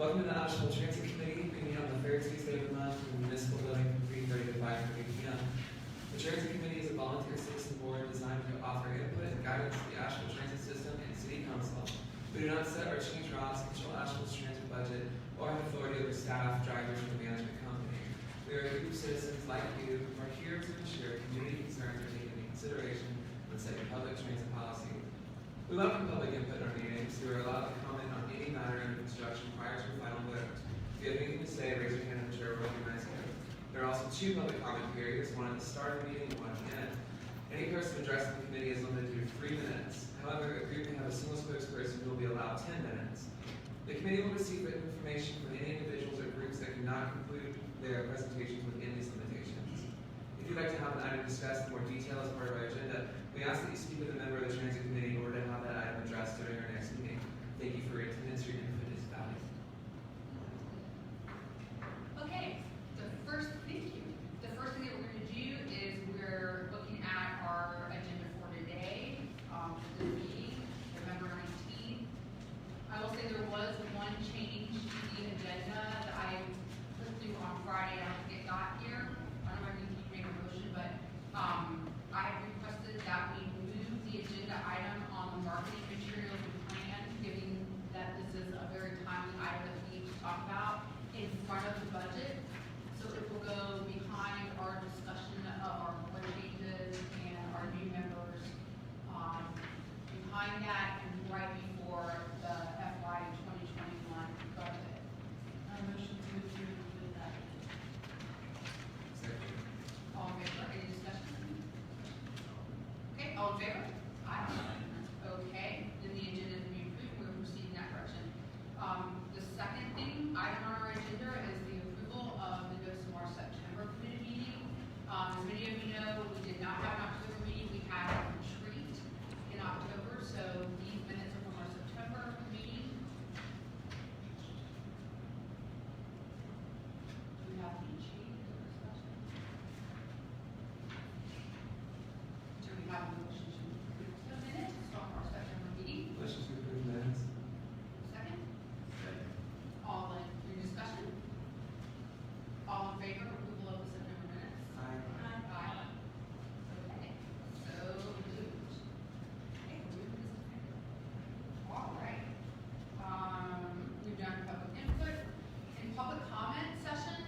Welcome to the Asheville Transit Committee, meeting on the third Tuesday of the month in the municipal building from 3:30 to 5:30 p.m. The Transit Committee is a volunteer citizen board designed to offer input and guidance to the Asheville Transit System and City Council. We do not set or change routes, control Asheville's transit budget, or have authority over staff, drivers, or the management company. We are a group of citizens like you who are here to ensure community concerns are taken into consideration when setting public transit policy. We welcome public input on meetings. You are allowed to comment on any matter under construction prior to a final vote. If you have anything to say, raise your hand and the chair will recognize you. There are also two public comment periods, one at the start of the meeting and one at the end. Any person addressing the committee is limited to 3 minutes. However, a group may have a single spokesperson who will be allowed 10 minutes. The committee will receive written information from any individuals or groups that cannot conclude their presentations within these limitations. If you'd like to have an item discussed in more detail as part of our agenda, we ask that you speak with a member of the Transit Committee in order to have that item addressed during our next meeting. Thank you for your attendance. Your input is valued. Okay, thank you. The first thing that we're going to do is we're looking at our agenda for today, for this meeting, November 19th. I will say there was one change to the agenda that I put through on Friday. I don't think it got here. I don't know if you can make a motion, but I have requested that we move the agenda item on the marketing materials and plan, given that this is a very timely item that we need to talk about in front of the budget. So it will go behind our discussion of our board changes and our new members, behind that and right before the FY 2021 budget. Motion to include that. Second. All in favor? Any discussion? Okay, all in favor? Aye. Okay, then the agenda is being approved. We're proceeding in that direction. The second item on our agenda is the approval of the notes of our September committee meeting. As many of you know, we did not have an October meeting. We had a retreat in October, so these minutes are from our September meeting. Do we have any changes or discussion? Do we have a motion to approve the minutes from our September meeting? Motion to approve minutes. Second? All in discussion? All in favor of approval of the September minutes? Aye. Aye. Okay, so moved. Okay, all right. We've done public input. In public comment session,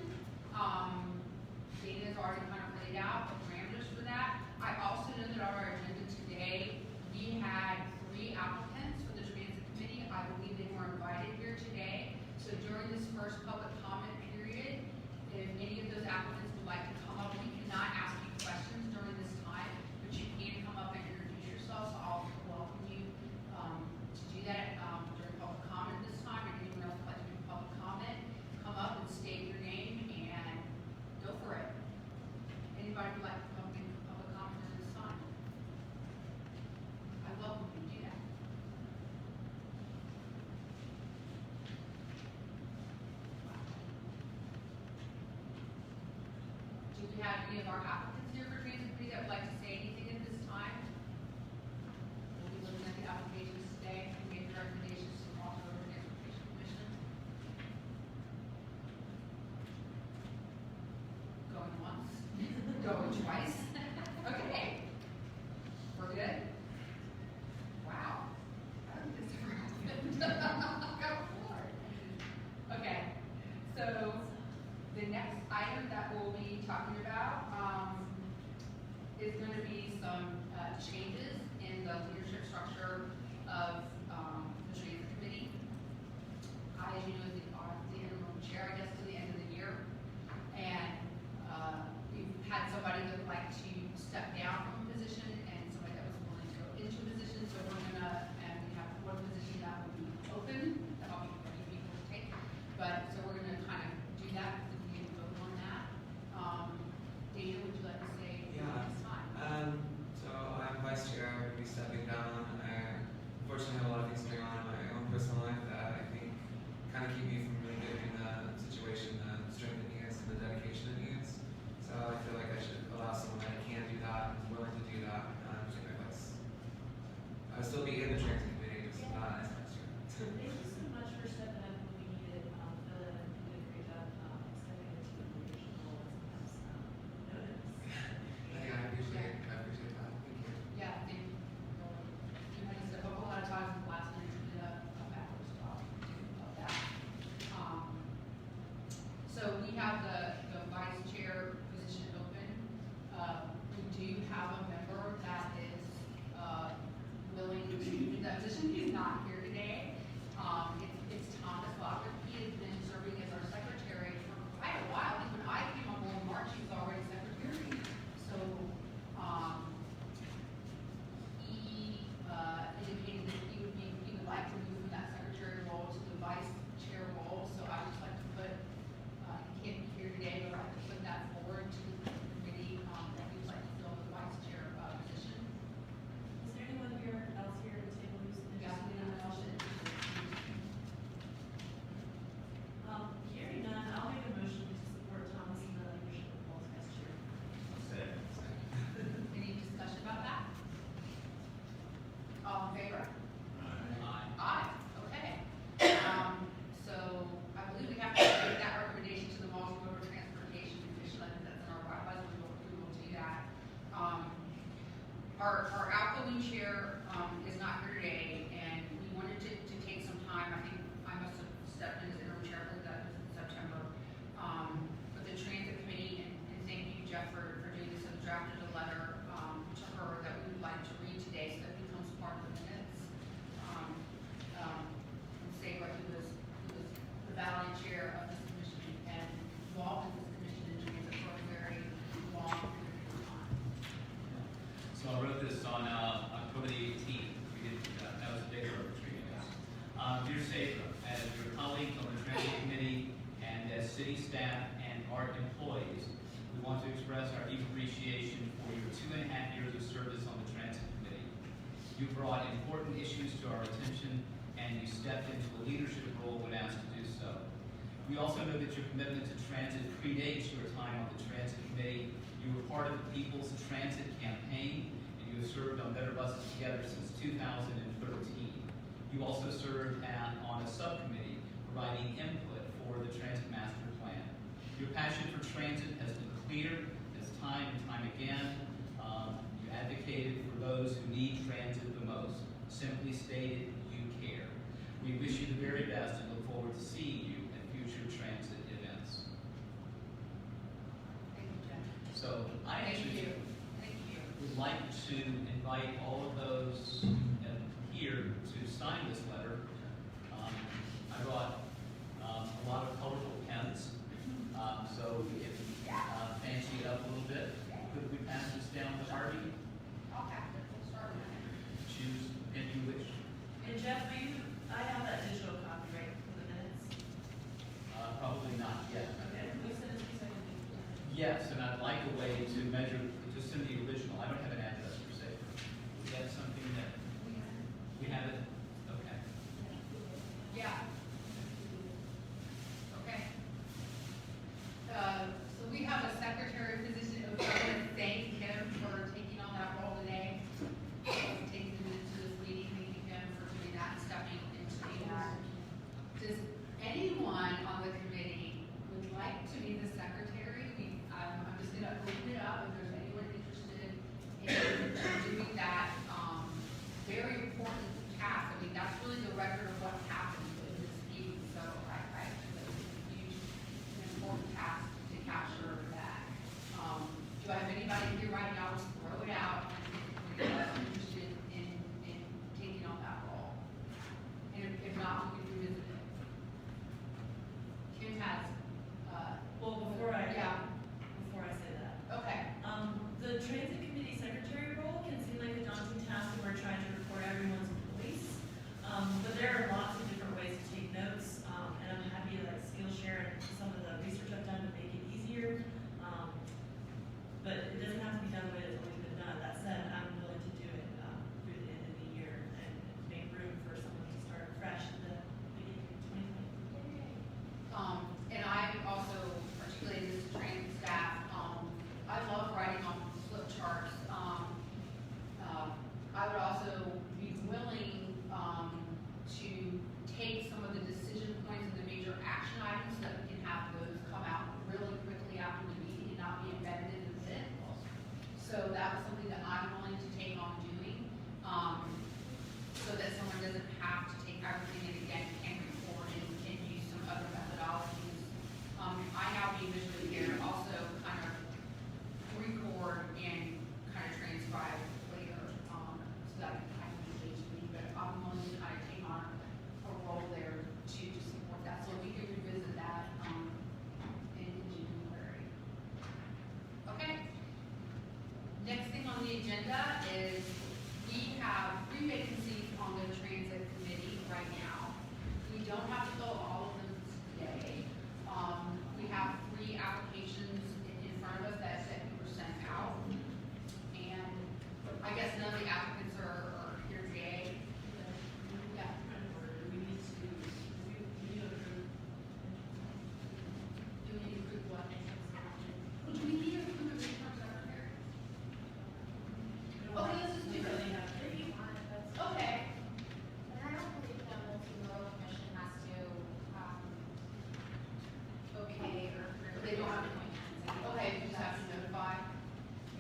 Dana has already kind of laid out the parameters for that. I also know that on our agenda today, we had 3 applicants for the transit committee. I believe they were invited here today. So during this first public comment period, if any of those applicants would like to come up, we cannot ask you questions during this time, but you can come up and introduce yourself. So I'll welcome you to do that during public comment this time. If anyone else would like to do public comment, come up and state your name and go for it. Anybody would like to come up and do public comment at this time? I welcome you to do that. Do we have any of our applicants here for transit committee that would like to say anything at this time? We'll be looking at the applications today and make the recommendations to the Water River Transportation Commission. Going once, going twice. Okay. We're good? Wow. I don't think this ever happened. Go forward. Okay. So the next item that we'll be talking about is going to be new chair, is not here today, and we wanted to take some time, I think I must have stepped in as interim chair, I believe that was in September. But the transit committee, and thank you, Jeff, for doing this, have drafted a letter, to her that we would like to read today, so that becomes part of the minutes. Say what he was the valiant chair of this commission and involved in this commission in transit for a very long period of time. So I wrote this on October the 18th. We did, that was the day of our retreat, I guess. Dear Sabra, as your colleague on the Transit Committee and as city staff and our employees, we want to express our deep appreciation for your 2.5 years of service on the Transit Committee. You brought important issues to our attention and you stepped into a leadership role when asked to do so. We also know that your commitment to transit predates your time on the Transit Committee. You were part of the People's Transit Campaign, and you have served on Better Buses Together since 2013. You also served on a subcommittee providing input for the Transit Master Plan. Your passion for transit has been clear as time and time again. You advocated for those who need transit the most. Simply stated, you care. We wish you the very best and look forward to seeing you at future transit events. Thank you, Jeff. So I Thank actually you. Thank you. would like to invite all of those here to sign this letter. I brought a lot of colorful pens, so we can fancy it up a little bit. Could we pass this down to Harvey? I'll have it. We'll start with it. Choose the pen you wish. And Jeff, I have that digital copy, right, for the minutes? Probably not yet. Okay, can we send it to you so I can do it? Yes, and I'd like a way to measure, just send the original. I don't have an address per se. Is that something that we have it? Okay. Yeah. Okay. So we have a secretary position. I want to thank him for taking on that role today. Taking the minutes to this meeting, thanking him for doing that and stepping into that. Does anyone on the committee would like to be the secretary? I'm just gonna open it up if there's anyone interested in doing that, very important task. I mean, that's really the record of what happened in this meeting, so I feel like it's a huge, an important task to capture that. Do I have anybody here right now, just throw it out, and interested in taking on that role? And if not, we can revisit it. Kim has, Well, before I say that, okay. the transit committee secretary role can seem like a daunting task when we're trying to record everyone's voice. But there are lots of different ways to take notes, and I'm happy to like Skillshare and some of the research I've done to make it easier. But it doesn't have to be done the way it's always been done. That said, I'm willing to do it through the end of the year and make room for someone to start fresh at the beginning of 2020. And I also articulated this to training staff, I love writing on flip charts. I would also be willing, to take some of the decision points and the major action items so that we can have those come out really quickly after the meeting and not be embedded in the minutes. So that was something that I'm willing to take on doing, so that someone doesn't have to take everything in again and record and use some other methodologies. I now being visually here also kind of record and kind of transcribe later, so that I can engage me, but I'm willing to kind of take on a role there to support that, so we can revisit that, in January. Okay. Next thing on the agenda is we have 3 vacancies on the transit committee right now. We don't have to fill all of them today. We have 3 applications in front of us that we were sent out. And I guess none of the applicants are here today. Yeah. We need to approve. Do we need to approve what? Do we need to approve the interim secretary? Okay, let's just do it. Really have to. Okay. And I don't believe the multimodal commission has to, okay, or. They don't have to. Okay, you just have to notify.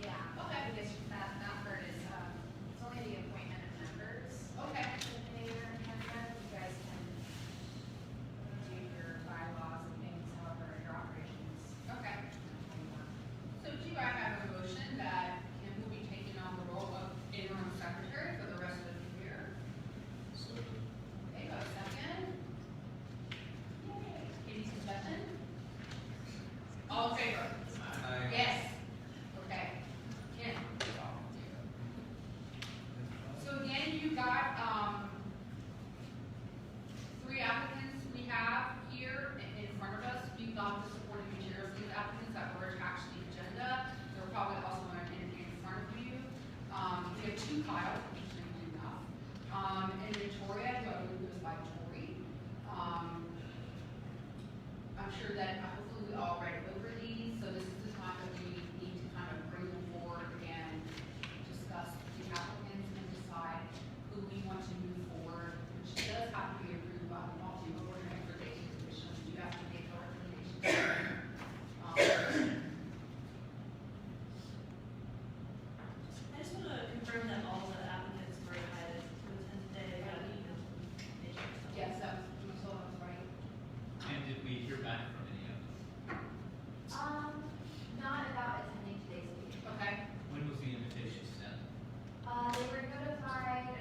Yeah. Okay. Because that part is, it's only the you got, 3 applicants we have here in front of us. You got the supporting materials, these applicants that were attached to the agenda. They're probably also in front of you. We have 2 Kyle, interestingly enough. And Victoria, who I believe goes by Tori. I'm sure that hopefully we all read over these, so this is the time that we need to kind of bring them forward and discuss the applicants and decide who we want to move forward, which does have to be approved by the multi-board transportation commission. You have to make a recommendation. I just want to confirm that all the applicants were invited to attend today. I got an email from HR. Yes, that was right. And did we hear back from any of them? Not about attending today's meeting. Okay. When was the invitation sent? They were notified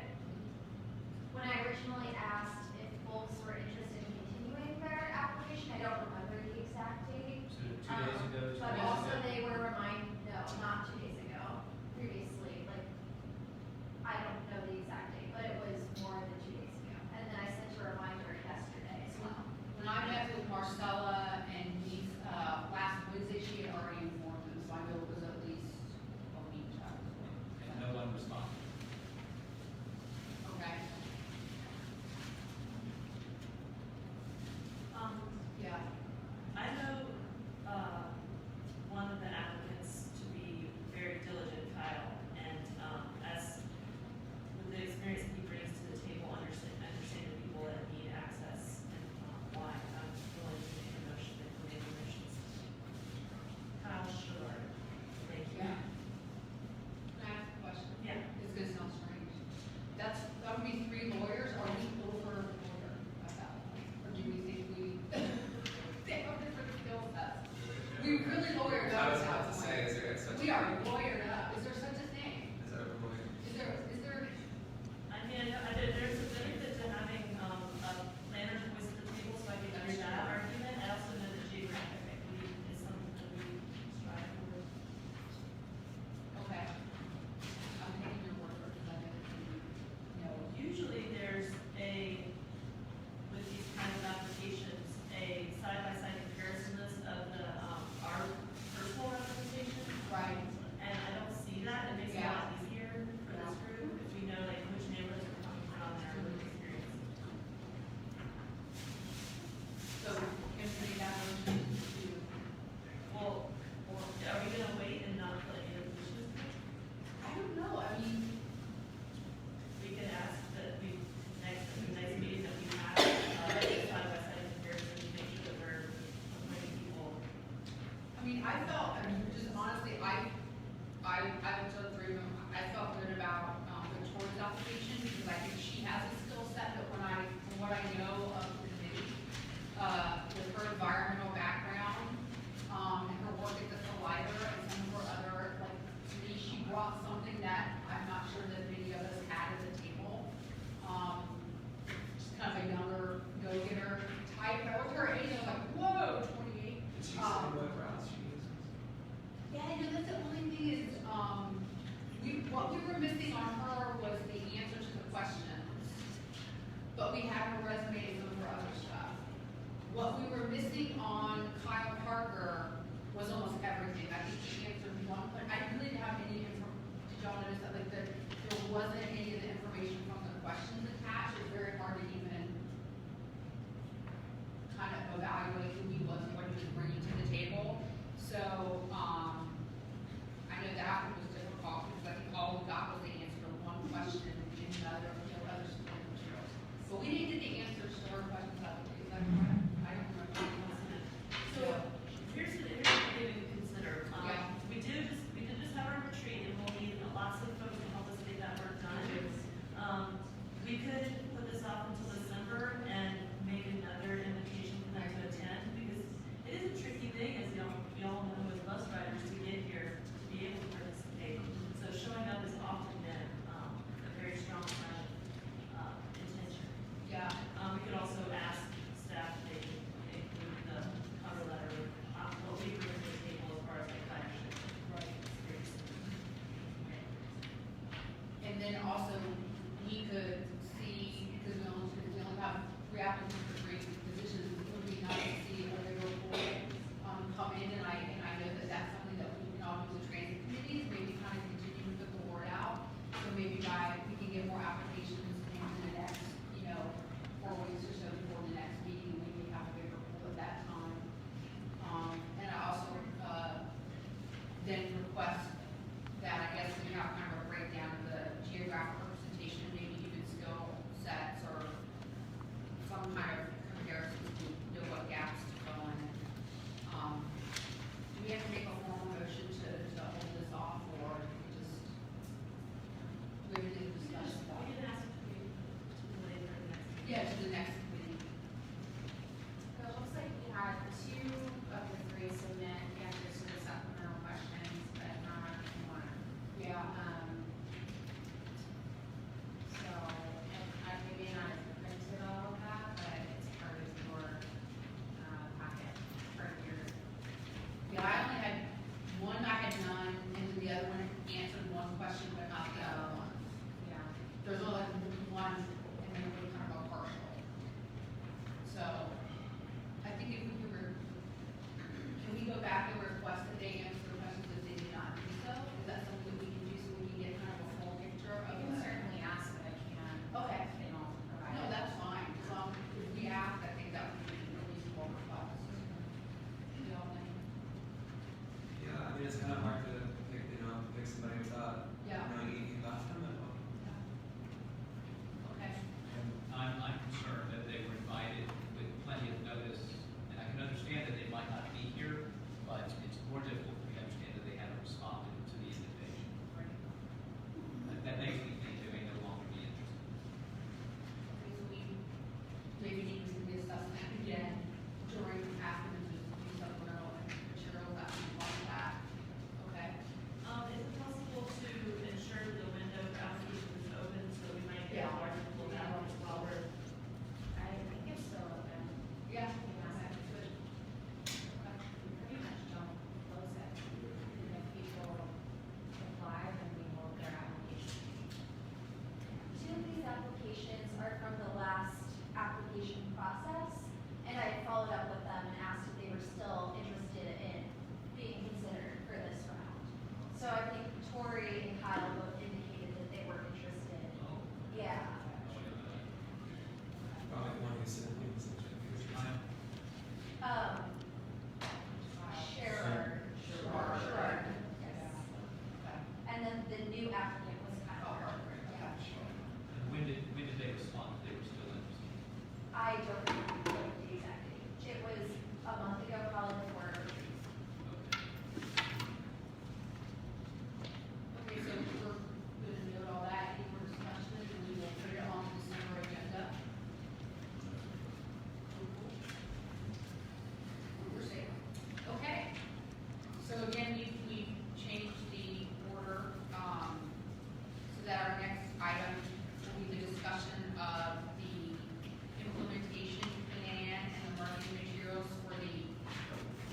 when I originally asked if folks were interested in continuing their application. I don't remember the exact date. So 2 days ago, 2 But days also ago? they were no, not 2 days ago, previously, like, I don't know the exact date, but it was more than 2 days ago. And then I sent a reminder yesterday as well. When I met with Marcella and these, last Wednesday, she had already informed them, so I know it was at least a week out. And no one responded. Okay, yeah. I know, one of the applicants to be very diligent, Kyle, and, as with the experience that he brings to the table, understanding the people that need access and, why I'm willing to make a motion, if we make motions. Kyle Shiller, thank you. Yeah. Can I ask a question? Yeah. It's gonna sound strange. That would be 3 lawyers, are we over a lawyer at that point? Or do we think they have different skill sets? We really lawyered I up was at about that to point. say, is there such a? We are lawyered up, is there such a thing? Is that overlawyered? Is there, I mean, there's a benefit to having, a planner's voice at the table, so I can hear that argument. I also know that geographic equity is something that we strive for. okay. I'm taking your word for it, because I didn't know. Usually there's with these kinds of applications, a side-by-side comparison list of our personal representation. Right. And I don't see that, it makes it a lot easier for this group, if we know like which neighborhoods are coming from and our lived experience. So, can we make that motion to, Well, are we gonna wait and not put any of the positions? I don't know, I mean, We can ask that next meeting that we have, side-by-side comparison, to make sure that we're appointing people. just honestly, I looked at the 3 of them, I felt good about, Victoria's application, because I think she has a skill set that from what I know of the committee, with her environmental background, and her work at the Collider and some of her other, like, to me, she brought something that I'm not sure that many of us had at the table. Just kind of a younger, go-getter type, I looked at her age, and I was like, whoa, 28. Did she say what routes she uses? Yeah, that's the only thing is, what we were missing on her was the answer to the questions. But we have her resume and some of her other stuff. What we were missing on Kyle Parker was almost everything. I think she answered one, but I really didn't have any did y'all notice that, like, there wasn't any of the information from the questions attached. It's very hard to even kind of evaluate who he was and what he was bringing to the table. So, I know that was difficult, because I think all we got was the answer to one question in the other supporting materials. But we didn't get the answers to our questions that way, is that correct? I don't remember. So, here's what we need to consider. Yeah. We did just have our retreat, and we'll need lots of folks to help us get that work done. We could put this off until December and make another invitation for them to attend, because it is a tricky thing, as y'all know, as bus riders, to get here, to be able to participate. So showing up is often been, a very strong sign of, intention. Yeah, We could also ask staff if they can include the cover letter, what we bring to the table as far as like flagship. right. experience. And then also, we we could see, because we only have 3 applicants for 3 positions, it would be nice to see a bigger pool, come in, and I know that that's something that we can all do with the transit committees, maybe kind of continue to put the word out. So maybe we can get more applications in the next, 4 weeks or so before the next meeting, maybe have a bigger pool at that time. And I also, then request that, I guess, we have kind of a breakdown of the geographic representation, maybe even skill sets or some kind of comparison to know what gaps to fill in. Do we have to make a formal motion to hold this off, or just, do we have to discuss about? We can ask if we delay for the next meeting. Yeah, to the next meeting. So it looks like we had 2 of the 3 submit answers to the supplemental questions, but not 1. Yeah. So, and I maybe not printed all of that, but it's part of your, packet, part of your. Yeah, I only had one, I had none, and the other one answered one question, but not the other one. Yeah. There's only like one, and then we kind of go partial. So, I think if we were, can we go back and request that they answer the questions if they did not do so? Is that something that we can do so we can get kind of a full picture I of can it? certainly ask, but I can't. Okay. Provide. No, that's fine, as long as we ask, I think that would be a reasonable request. You all think? Yeah, I mean, it's kind of hard to pick, pick somebody without, Yeah. you left them at all. Okay. I'm concerned that they were invited with plenty of notice, and I can understand that they might not be here, but it's more difficult for me to understand that they haven't responded to the invitation. That makes me think they may no longer be interested. So we maybe need to discuss that again during after the supplemental materials that we want that. Okay. Is it possible to ensure the window for application is open so we might get a Yeah. larger pool of applicants while we're I think it's still open. Yeah. Yeah. Good. Okay. We pretty much don't close it. And if people apply, then we hold their application. 2 of these applications are from the last application process, and I followed up with them and asked if they were still interested in being considered for this round. So I think Tori and Kyle both indicated that they were interested. Oh. Yeah. Probably one who said, Kyle? Scherer. Sure. Yes. Okay. And then the new applicant was Oh, Kyle. perfect. Yeah. And when did they respond that they were still interested? I don't remember the exact date. It was a month ago, probably before. Okay. Okay, so we're gonna note all that, any more discussion, and we will put it on the December agenda. We're safe. Okay. So again, we've changed the order, so that our next item will be the discussion of the implementation plan and the marketing materials for the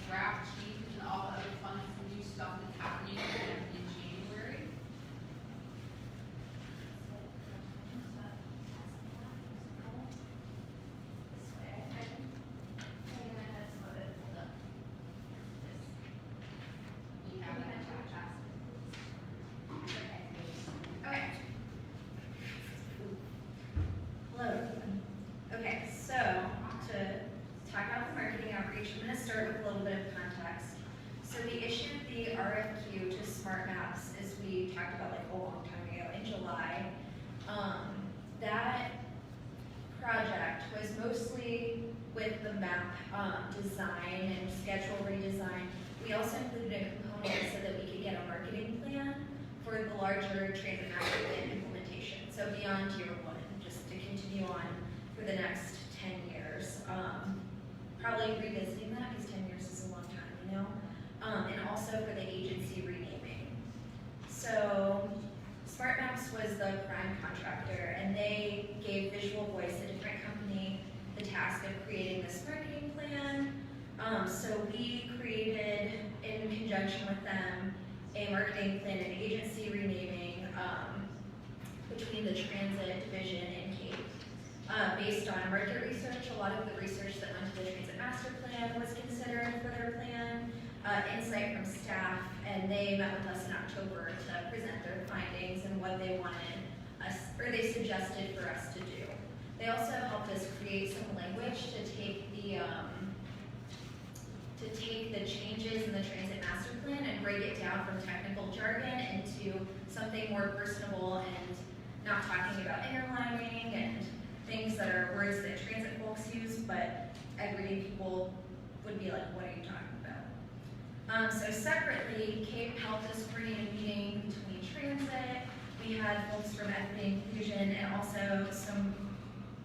draft sheet and all the other fun new stuff that's happening in January. This way. That's what it pulled up. We have that attached. Okay. Hello, everyone. Okay, so to talk about the marketing outreach, I'm gonna start with a little bit of context. So we issued the RFQ to Smart Maps, as we talked about like a long time ago, in July. That project was mostly with the map design and schedule redesign. We also included a component so that we could get a marketing plan for the larger transit master plan implementation. So beyond year 1, just to continue on for the next 10 years. Probably revisiting that because 10 years is a long time, and also for the agency renaming. So Smart Maps was the prime contractor, and they gave Visual Voice, a different company, the task of creating this marketing plan. So we created, in conjunction with them, a marketing plan and agency renaming between the transit division and CAPE. Based on market research, a lot of the research that went to the transit master plan was considered for their plan, insight from staff, and they met with us in October to present their findings and what they wanted us, or they suggested for us to do. They also helped us create some language to take the changes in the transit master plan and break it down from technical jargon into something more personable and not talking about interlining and things that are words that transit folks use, but everyday people would be like, what are you talking about? So separately, CAPE helped us coordinate a meeting between transit. We had folks from equity and inclusion and also some,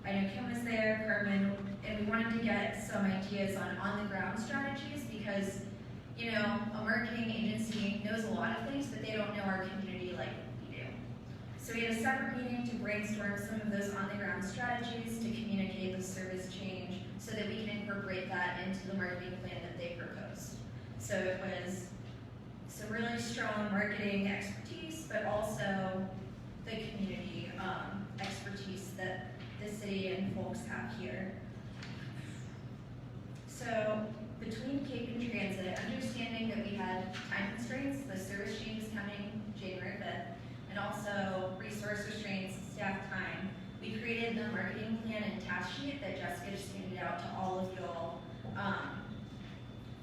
I know Kim was there, Carmen, and we wanted to get some ideas on the ground strategies because, you know, a marketing agency knows a lot of things, but they don't know our community like we do. So we had a separate meeting to brainstorm some of those on the ground strategies to communicate the service change so that we can incorporate that into the marketing plan that they proposed. So it was some really strong marketing expertise, but also the community expertise that the city and folks have here. So between CAPE and transit, understanding that we had time constraints, the service change is coming January 5th, and also resource restraints, staff time, we created the marketing plan and task sheet that Jessica just handed out to all of y'all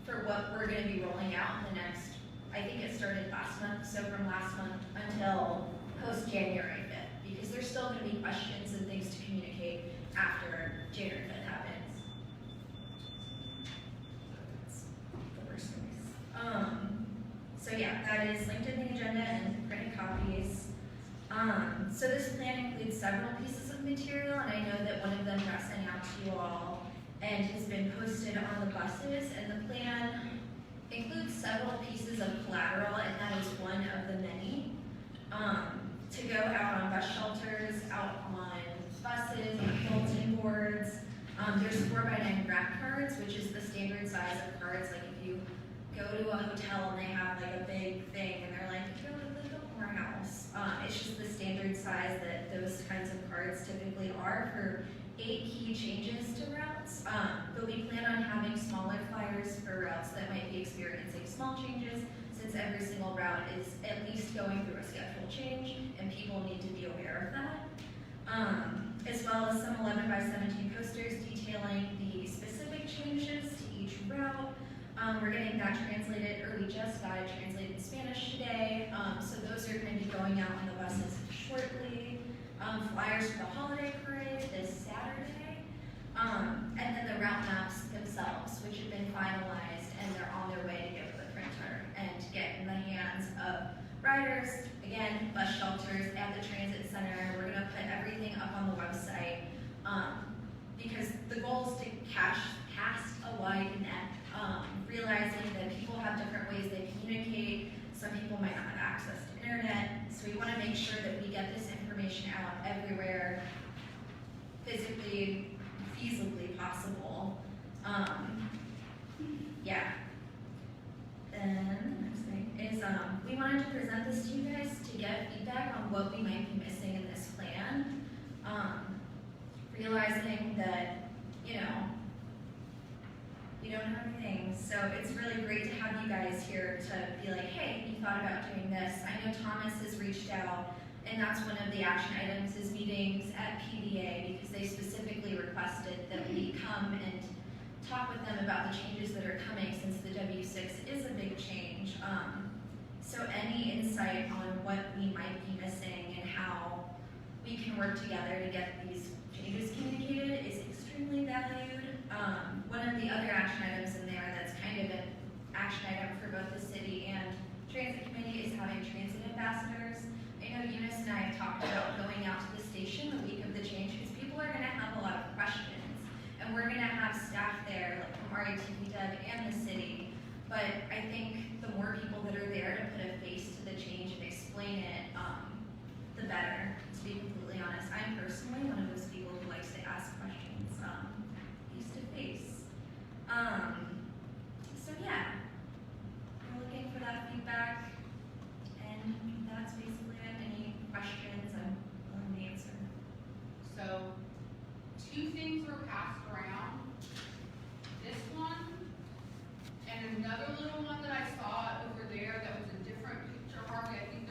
for what we're going to be rolling out in the next, I think it started last month, so from last month until post-January 5th, because there's still going to be questions and things to communicate after January 5th happens. That's the worst noise. So yeah, that is linked in the agenda and printed copies. So this plan includes several pieces of material, and I know that one of them got sent out to you all and has been posted on the buses, and the plan includes several pieces of collateral, and that is one of the many. To go out on bus shelters, out on buses, on bulletin boards. There's 4x9 graph cards, which is the standard size of cards. Like if you go to a hotel and they have like a big thing and they're like, go to the Biltmore house. It's just the standard size that those kinds of cards typically are for 8 key changes to routes. But we plan on having smaller flyers for routes that might be experiencing small changes, since every single route is at least going through a schedule change and people need to be aware of that. As well as some 11x17 posters detailing the specific changes to each route. We're getting that translated, or we just got it translated in Spanish today, so those are going to be going out on the buses shortly. Flyers for the holiday parade this Saturday, and then the route maps themselves, which have been finalized and they're on their way to go to the printer and to get in the hands of riders, again, bus shelters, at the transit center. We're going to put everything up on the website because the goal is to cast a wide net, realizing that people have different ways they communicate. Some people might not have access to internet, so we want to make sure that we get this information out everywhere physically, feasibly possible. Yeah. Then the next thing is we wanted to present this to you guys to get feedback on what we might be missing in this plan. Realizing that, you know, you don't have anything. So it's really great to have you guys here to be like, hey, you thought about doing this. I know Thomas has reached out, and that's one of the action items is meetings at PDA, because they specifically requested that we come and talk with them about the changes that are coming, since the W6 is a big change. So any insight on what we might be missing and how we can work together to get these changes communicated is extremely valued. One of the other action items in there that's kind of an action item for both the city and transit committee is having transit ambassadors. I know Eunice and I have talked about going out to the station the week of the change, because people are going to have a lot of questions, and we're going to have staff there, like from RITP, Deb, and the city. But I think the more people that are there to put a face to the change and explain it, the better, to be completely honest. I'm personally one of those people who likes to ask questions face to face. So yeah, we're looking for that feedback, and that's basically it. Any questions, I'm willing to were passed around. This one, and another little one that I saw over there that was a different picture, Harvey, I think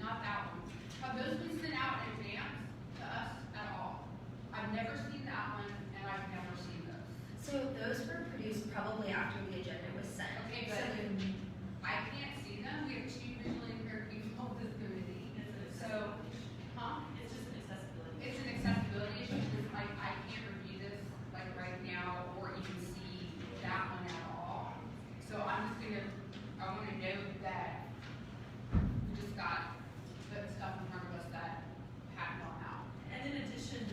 not that one. Have those been sent out in advance to us at all? I've never seen that one, and I've never seen those. So those were produced probably after the agenda was sent. Okay, So but then- I can't see them. We have two visually impaired people in this committee. So, huh? It's just an accessibility. It's an accessibility issue, because I can't review this like right now or even see that one at all. So I'm just gonna, I wanna note that we just got the stuff in front of us that hadn't gone out. And in addition,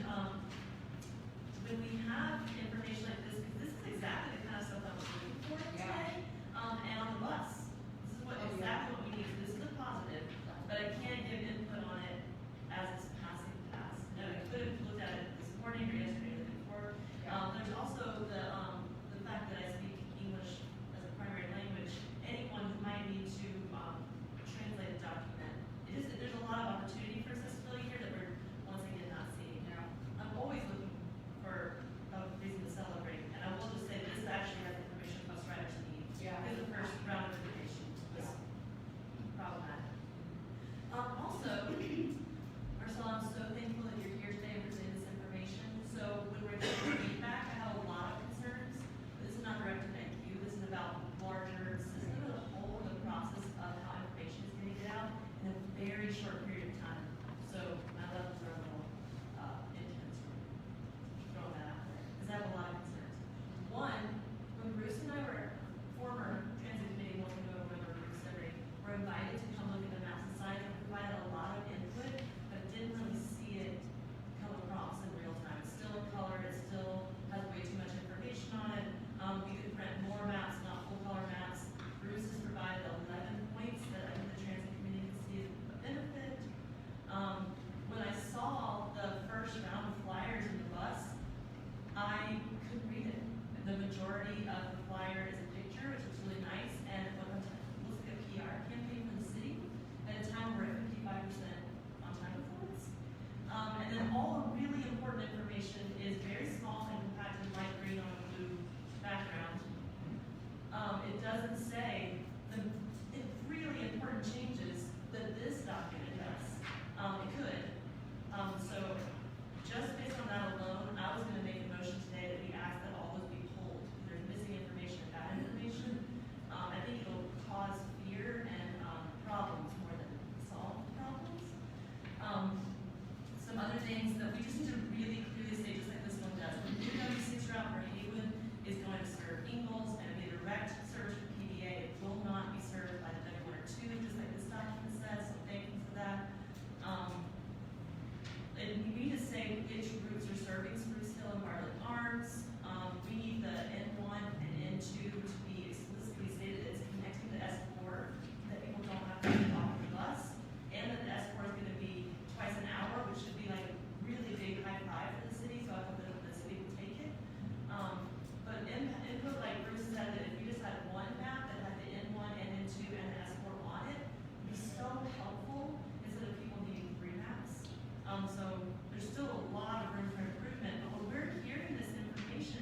when we have information like this, because this is exactly the kind of stuff I was looking for today, and on the bus. This is what, Oh, yeah. exactly what we need, this is a positive, but I can't give input on it as it's passing past. Now, I could have looked at it this morning or yesterday or the day before. There's also the fact that I speak English as a primary language. Anyone who might need to, translate a document. There's a lot of opportunity for accessibility here that we're once again not seeing. You know? I'm always looking for a reason to celebrate, and I will just say this actually has information bus riders need. Yeah. Because the first round of information was problematic. Also, Marcel, I'm so thankful that you're here today and presenting this information. So when we're getting feedback, I have a lot of concerns. This is not directed at you, this is about larger system as a whole, the process of how information is getting get out in a very short period of time. So my levels are a little intense. Throwing that out there, because I have a lot of concerns. One, when Bruce and I were former transit committee, one who remember Bruce Henry, were invited to come look at the maps and signs and provided a lot of input, but didn't really see it come across in real time. It's still colored, it still has way too much information on it. We could print more maps, not full color maps. Bruce has provided 11 points that I think the transit committee can see a benefit. When I saw the first round of flyers in the bus, I couldn't read it. The majority of the flyer is a picture, which was really nice, and what looks like a PR campaign for the city at a time we're at 55% on time performance. And then all the really important information is very small and compacted light green on a blue background. It doesn't say the really important changes that this document does. It could. So just based on that alone, I was gonna make a motion today that we ask that all those be pulled. There's missing information and bad information. I think it'll cause fear and problems more than solve problems. Some other things that we just need to really clearly say, just like this one does. The new W6 route for Haywood is going to serve Ingalls and be a direct service for PDA. It will not be served by the W1 or 2, just like this document says, so thank you for that. And we need to say which routes are serving Spruce Hill and Bartlett Arms. We need the N1 and N2 to be explicitly stated as connecting to S4, that people don't have to get off the bus, and that the S4 is gonna be twice an hour, which should be like a really big high five for the city, so I hope that the city will take it. But input like Bruce said, that if we just had one map that had the N1 and N2 and the S4 on it, it'd be so helpful instead of people needing 3 maps. So there's still a lot of room for improvement, but when we're hearing this information,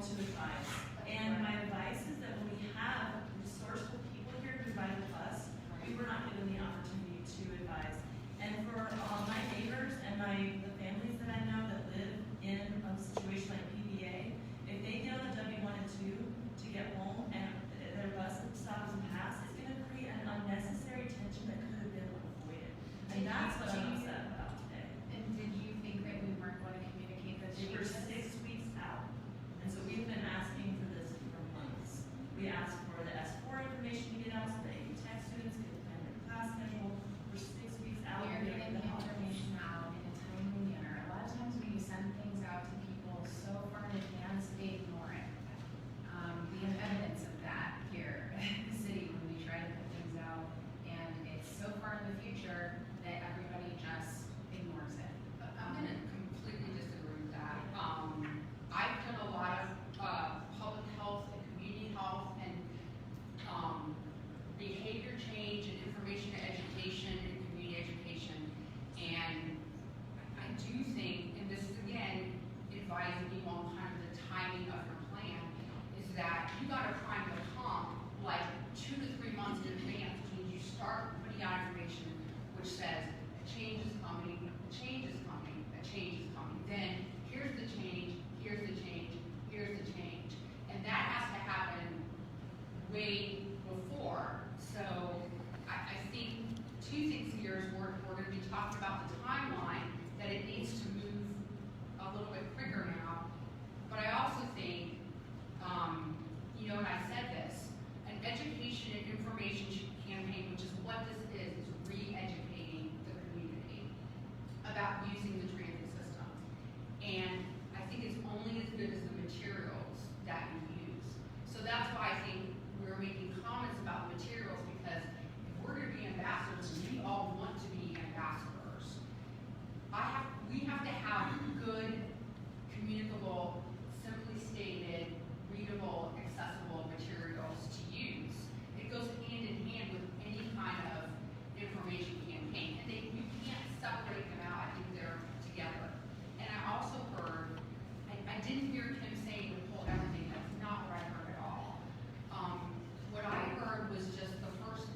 to advise. And my advice is that when we have resourceful people here who ride with us, we were not given the opportunity to advise. And for my neighbors and the families that I know that live in a situation like PBA, if they get on the W1 and 2 to get home and their bus stop doesn't pass, it's going to create an unnecessary tension that could have been avoided. And that's what I'm upset about today. And did you think that we weren't going to communicate those They were changes? 6 weeks out. And so we've been asking for this for months. We asked for the S4 information to get out so that AU Tech students could plan their class schedule. We're 6 weeks out. We are We're getting getting the the help. information out in a timely manner. A lot of times when you send things out to people so far in advance, they ignore it. We have evidence of that here in the city when we try to put things out, and it's so far in the future that everybody just ignores it. I'm gonna completely disagree with that. I've done a lot of public health and community health and behavior change and information education and community education. And I do think, and this is again advising you on kind of the timing of your plan, is that you gotta prime the pump like 2 to 3 months in advance when you start putting out information which says a change is coming, a change is coming, a change is coming. Then here's the change, here's the change, here's the change. And that has to happen way before. So I think 2 things here is we're gonna be talking about the timeline, that it needs to move a little bit quicker now. But I also think, and I said this, an education and information campaign, which is what this is re-educating the community about using the transit system. And I think it's only as good as the materials that you use. So that's why I think we're making comments about the materials, because if we're gonna be ambassadors, and we all want to be ambassadors, we have to have good, communicable, simply stated, readable, accessible materials to use. It goes hand in hand with any kind of information campaign, and you can't separate them out. I think they're together. And I also heard, I didn't hear Kim saying to pull everything. That's not what I heard at all. What I heard was just the first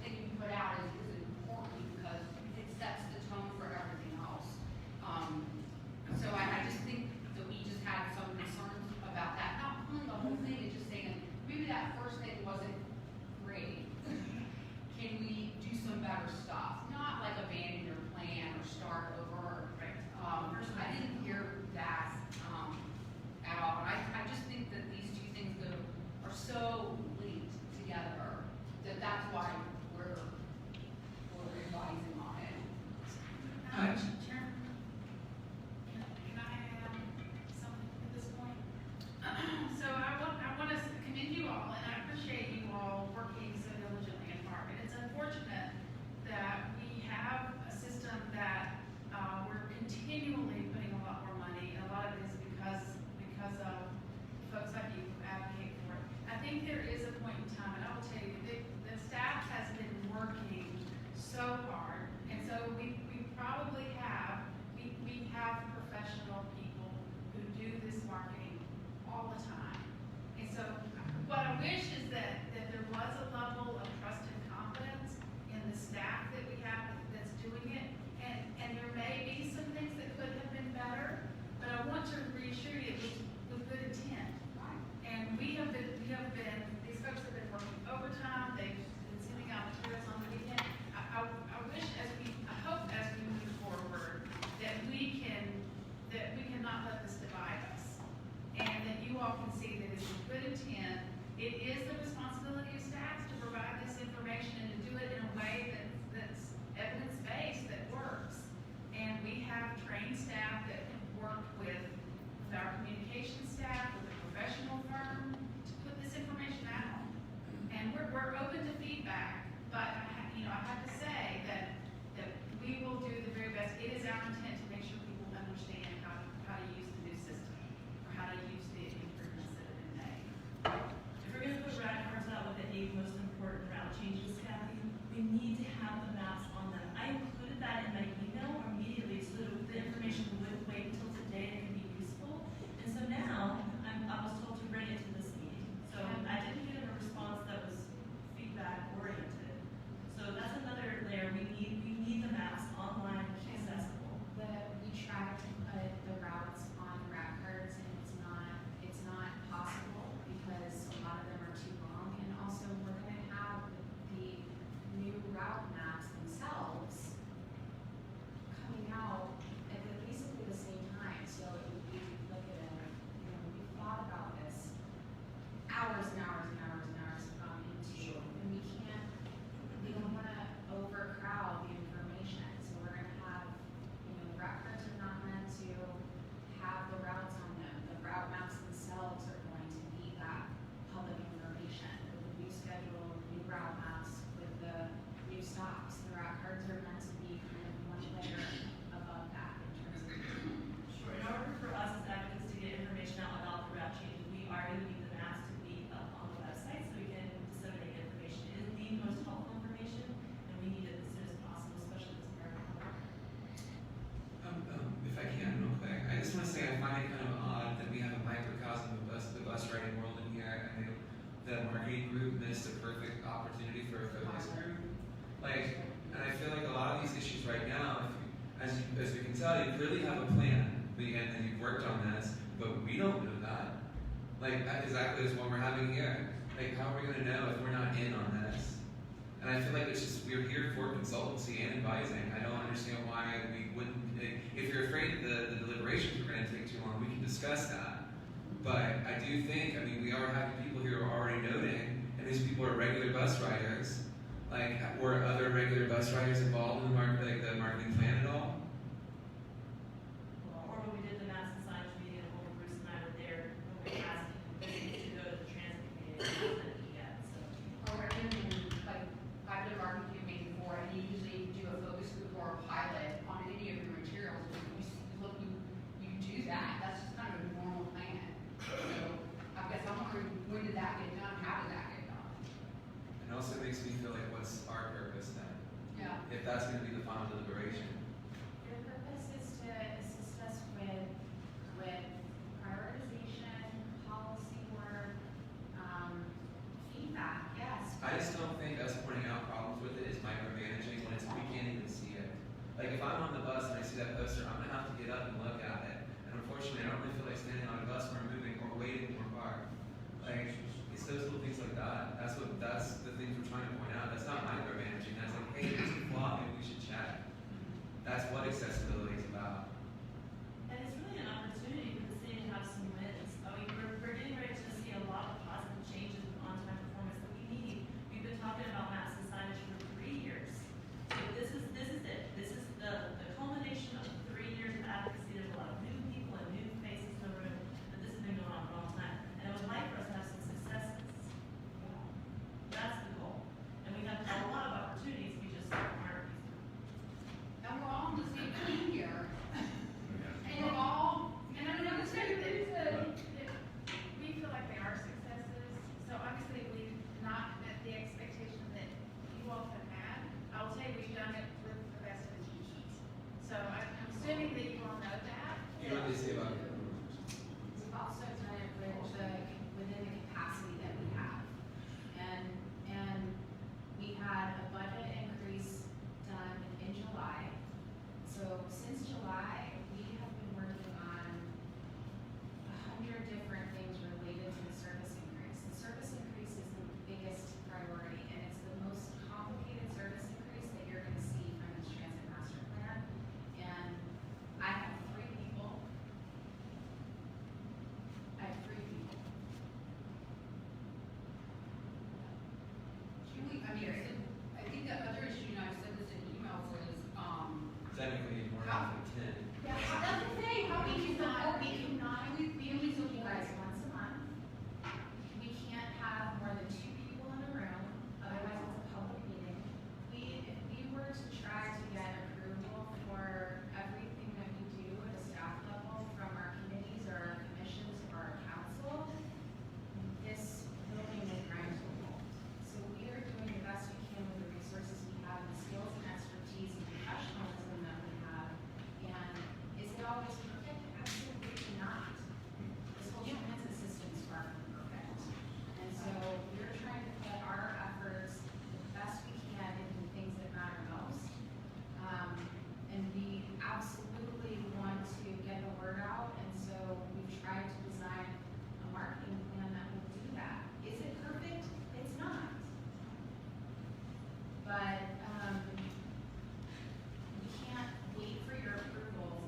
thing you put out is important because it sets the tone for everything else. So I just think that we just had some concerns about that. Not pulling the whole thing, and just saying that maybe that first thing wasn't great. Can we do some better stuff? Not like abandon your plan or start over. Right. I didn't hear that at all. And I just think that these 2 things are so linked together that that's why we're advising on it. Chairman, can I add something at this point? So I want to commend you all, and I appreciate you all working so diligently and hard. And it's unfortunate that we have a system that we're continually putting a lot more money. A lot of it is because of folks like you who advocate for it. I think there is a point in time, and I will tell you, the staff has been working so hard, and so we probably have, we have professional people who do this marketing all the time. And so what I wish is that there was a level of trust and confidence in the staff that we have that's doing it. And there may be some things that could have been better, but I want to reassure you it was with good intent. And we have been, these folks have been working overtime, they've been sending out materials on the weekend. I hope as we move forward, that we cannot let this divide us. And that you all can see that it's with good intent. It is the responsibility of staff to provide this information and to do it in a way that's evidence-based, that works. And we have trained staff that can work with our communication staff, with a professional firm, to put this information out. And we're open to feedback, but I have to say that we will do the very best. It is our intent to make sure people understand how to use the new system, or how to use the improvements that have been made. If we're going to put rad cards out with the 8 most important route changes, Kathy, we need to have the maps on them. I included that in my email immediately so that the information wouldn't wait until today and it can be useful. And so now, worked on this, but we don't know that. Like, that exactly is what we're having here. Like, how are we gonna know if we're not in on this? And I feel like it's just, we're here for consultancy and advising. I don't understand why we wouldn't, if you're afraid the deliberations are gonna take too long, we can discuss that. But I do think, I mean, we are having people here who are already noting, and these people are regular bus riders. Like, were other regular bus riders involved in the marketing plan at all? Or when we did the mass and signage meeting, when Bruce and I were there, when we were asking to go to the transit committee, yet, so. Or even like, I've done marketing campaign before, and you usually do a focus group or a pilot on any of your materials. You do that, that's just kind of a normal plan. So, I guess I'm wondering, when did that get done, how did that get done? It also makes me feel like, what's our purpose then? Yeah. If that's gonna be the final deliberation. Your purpose is to assist us with prioritization, policy work, feedback, yes. I just don't think us pointing out problems with it is micromanaging when it's, we can't even see it. Like, if I'm on the bus and I see that poster, I'm gonna have to get up and look at it. And unfortunately, I don't really feel like standing on a bus where I'm moving or waiting for a car. Like, it's those little things like that. That's the things we're trying to point out. That's not micromanaging. That's like, hey, there's a flaw, maybe we should check. That's what accessibility is about. And it's really an opportunity for the city to have some wins. I mean, we're getting ready to see a lot of positive changes in on-time performance that we need. We've been talking about maps and signage for 3 years. So this is it. This is the culmination of 3 years of advocacy. There's a lot of new people and new faces in the room, but this has been going on for a long time. And I would like for us to have some successes. That's the goal. And we have a lot of opportunities, we just aren't using them. And we're all on the same team here. And we're all, and I know it's We feel like they are successes, so obviously we've not met the expectation that you all have had. I will tell you, we've done it with the best of the teams. So I'm assuming that you all know that. You know what they say about it? We've also done it within the capacity that we have. And we had a budget increase done in July. So since July, we have been working on 100 different things related to the service increase. The service increase is the biggest priority, and it's the most complicated service increase that you're gonna see from this transit master plan. And I have 3 people. Julie, I mean, I think the other issue, and I said this in emails, is, Technically, more How- than 10. Yeah, that's the thing, how we cannot, can we so you guys once a month. We can't have more than 2 people in the room, otherwise it's a public meeting. If we were to try to get approval for everything that we do at a staff level from our committees or our commissions or our council, this building would grind to a halt. So we are doing the best we can with the resources we have, and the skills and expertise and professionalism that we have. And is it always perfect? Absolutely not. This whole transit system is far from perfect. And so we're trying to put our efforts the best we can into the things that matter most. And we absolutely want to get the word out, and so we've tried to design a marketing plan that will do that. Is it perfect? It's not. But, we can't wait for your approval,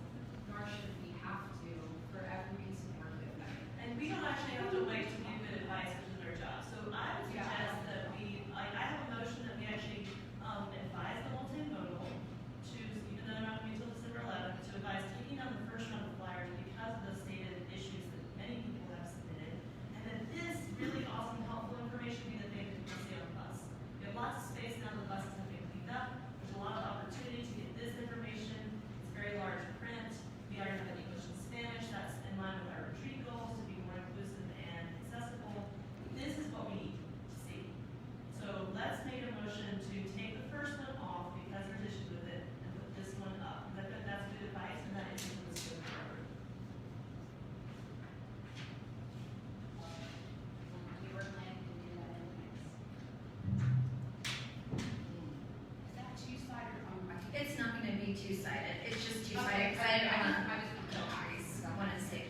nor should we have to, for every piece of work that we do. And we don't actually have to wait to give good advice to do our job. So I would suggest that we, like, I have a motion that we actually, advise the multimodal to, even though they're not gonna be until December 11th, to advise taking on the first round of flyers because of the stated issues that many people have submitted. And then this really awesome, helpful information be the thing that you see on the bus. We have lots of space now, the buses have been cleaned up. There's a lot of opportunity to get this information. It's very large print. We already have it English and Spanish. That's in line with our retreat goals to be more inclusive and accessible. This is what we need to see. So let's make a motion to take the first one off because there's issues with it and put this one up. That's good advice, and that is the scope of our group. We were planning to do that anyways. is that two-sided or one? It's not gonna be 2-sided, it's just 2-sided, Okay, because I I don't just want know. to say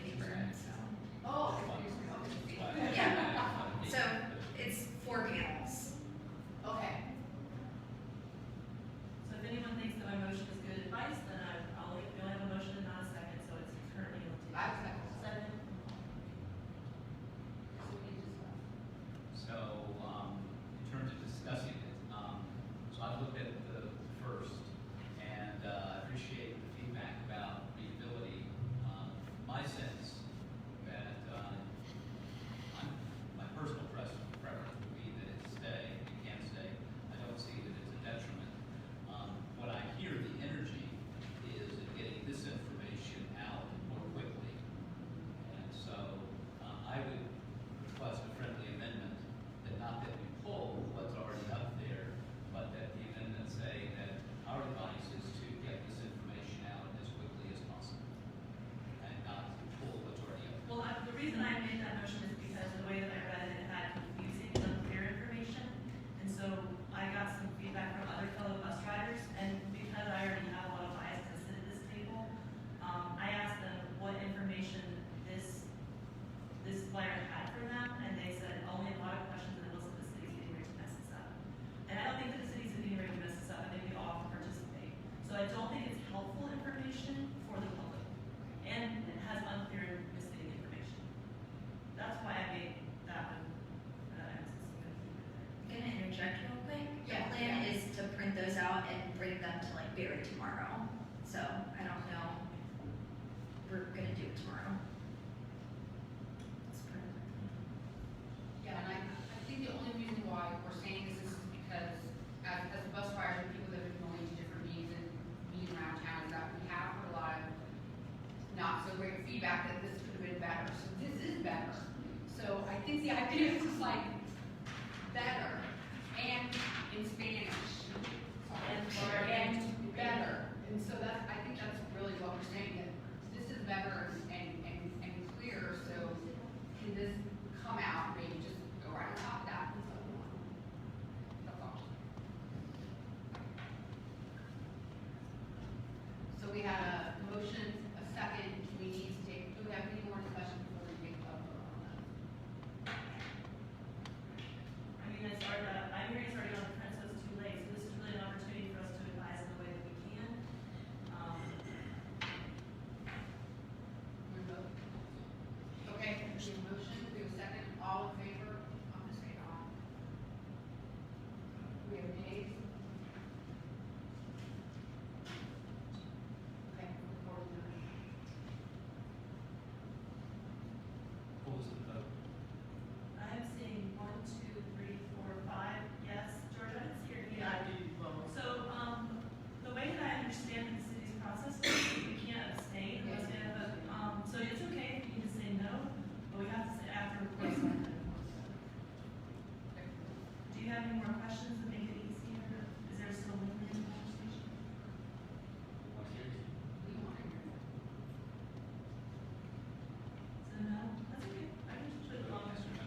those out and bring them to like Barry tomorrow. So I don't know. We're gonna do it tomorrow. That's perfect. Yeah, and I think the only reason why we're saying this is because as bus riders and people that have been going to different meetings and meeting around town, is that we have heard a lot of not so great feedback that this could have been better. So this is better. So I think the idea is just like better and in Spanish. And better. And so that, I think that's really what we're saying, that this is better and clear, so can this come out, maybe just go right on top of that? That's all. So we had a motion, a second, we need to take, do we have any more discussion before we take a vote on that? I mean, I'm hearing it's already on the fence, so it's too late, so this is really an opportunity for us to advise in the way that we can. We vote. Okay, we have a motion, we have a second, all in favor, I'm gonna say aye. We have nays? Okay, recording that. What was the vote? I'm seeing 1, 2, 3, 4, 5, yes. George, I didn't see your hand. Yeah, I did vote. So, the way that I understand the city's process, we can't abstain, Yes. So it's okay if you can say no, but we have to say after request. Do you have any more questions that make it easier? Is there still lingering conversation? We want to hear that. So no, that's okay. I can just put it on. Yes, ma'am.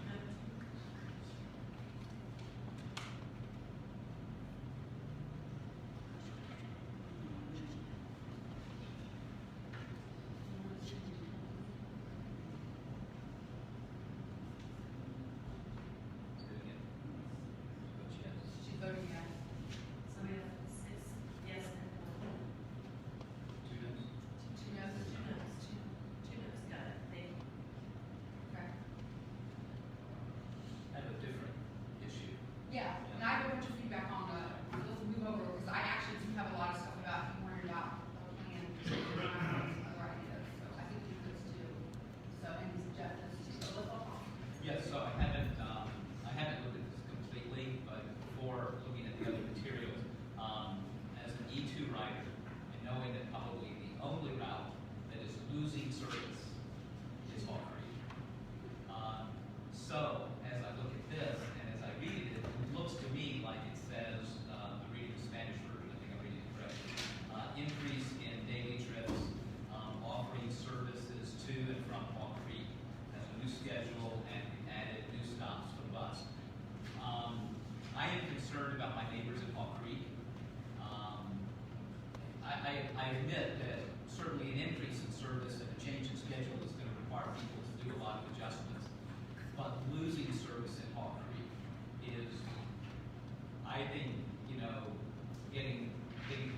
Say it again. Vote yes. She's voting yes. So we have 6 yes and no. 2 noes. 2 noes. 2 no's. 2 no's, got it, thank you. Okay. I have a different issue. Yeah, and I have a bunch of feedback on let's move over, because I actually do have a lot of stuff about, wondering about the plan, other ideas, so I think we could too. So, and Jeff does too, so let's all talk. Yes, so I haven't looked at this completely, but before looking at the other materials, as an E2 rider, and knowing that probably the only route that is losing service is Hall Creek. So, as I look at this, and as I read it, it looks to me like it says, I'm reading the Spanish version, I think I'm reading it correctly, increase in daily trips, offering services to and from Hall Creek as a new schedule, and we added new stops for the bus. I am concerned about my neighbors in Hall Creek. I admit that certainly an increase in service and a change in schedule is going to require people to do a lot of adjustments. But losing service in Hall Creek is, I think, getting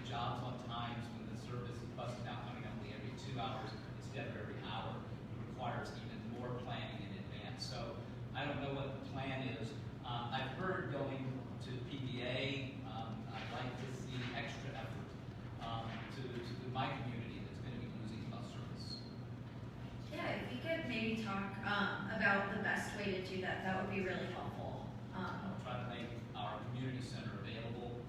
jobs on times when the service bus is now coming only every 2 hours instead of every hour requires even more planning in advance. So I don't know what the plan is. I've heard going to PBA. I'd like to see extra effort to my community that's going to be losing bus service. Yeah, if we could maybe talk about the best way to do that, that would be really helpful. I'll try to make our community center available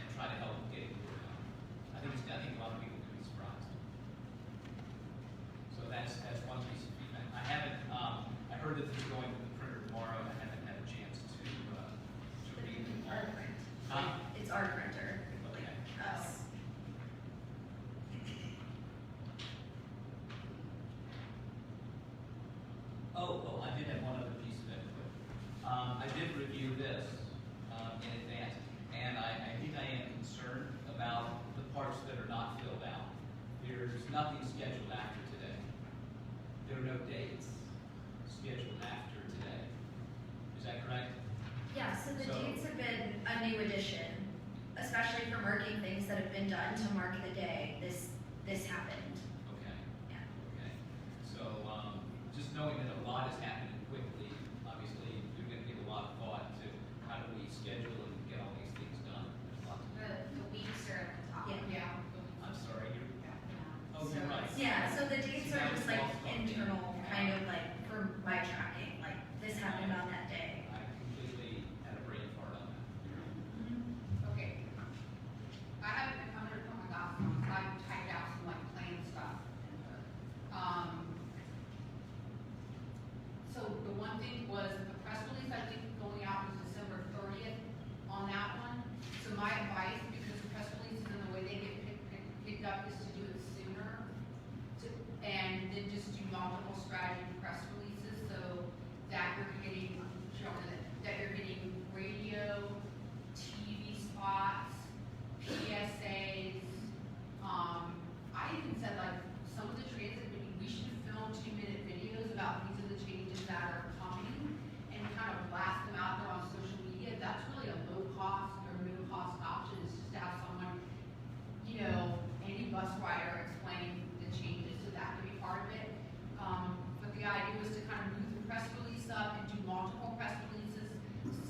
and try to help get it work out. I think a lot of people could be surprised. So that's one piece of feedback. I haven't. I heard that this is going to the printer tomorrow, and I haven't had a chance to read it all. Our print. Huh? It's our printer, like Okay. us. Oh, I did have one other piece of input. I did review this in advance, and I think I am concerned about the parts that are not filled out. There's nothing scheduled after today. There are no dates scheduled after today. Is that correct? Yeah, so the So- dates have been a new addition, especially for marking things that have been done to mark the day this happened. Okay. Yeah. Okay. So, just knowing that a lot is happening quickly, obviously, you're going to give a lot of thought to how do we schedule are just like internal, kind of like for my tracking, like this happened on that day. I completely had a brain fart on that. Okay. I'm gonna put my glasses on, so I typed out some like plan stuff. So the one thing was the press release, I think, going out was December 30th on that one. So my advice, because the press releases and the way they get picked up is to do it sooner. And then just do multiple strategy press releases so that you're getting, that you're getting radio, TV spots, PSAs. I even said like some of the transit, we should film 2-minute videos about these are the changes that are coming and kind of blast them out there on social media. That's really a low cost or no cost option, is just to have someone, you know, any bus rider explain the changes, so that could be part of it. But the idea was to kind of move the press release up and do multiple press releases,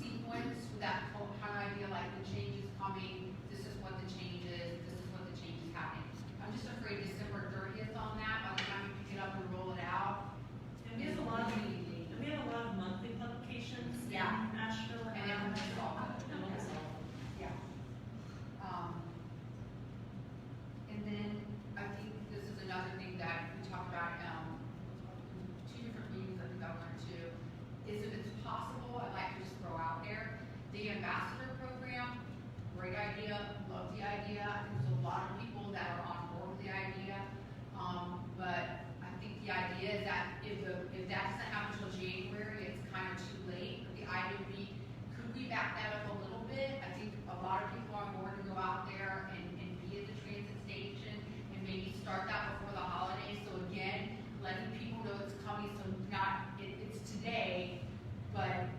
sequence with that whole kind of idea, like the change is coming, this is what the change is, this is what the change is happening. I'm just afraid December 30th on that, by the time we pick it up and roll it out. And we have a lot of monthly publications in Yeah. Asheville and And it around. will be all good. And we'll just all- Yeah. And then I think this is another thing that we talked about, 2 different meetings I think I went to, is if it's possible, I'd like to just throw out there, the ambassador program, great idea, love the idea. I think there's a lot of people that are on board with the idea. But I think the idea is that if that doesn't happen until January, it's kind of too late. But the idea would be, could we back that up a little bit? I think a lot of people are on board to go out there and be at the transit station and maybe start that before the holidays. So again, letting people know it's coming, so not, it's today, but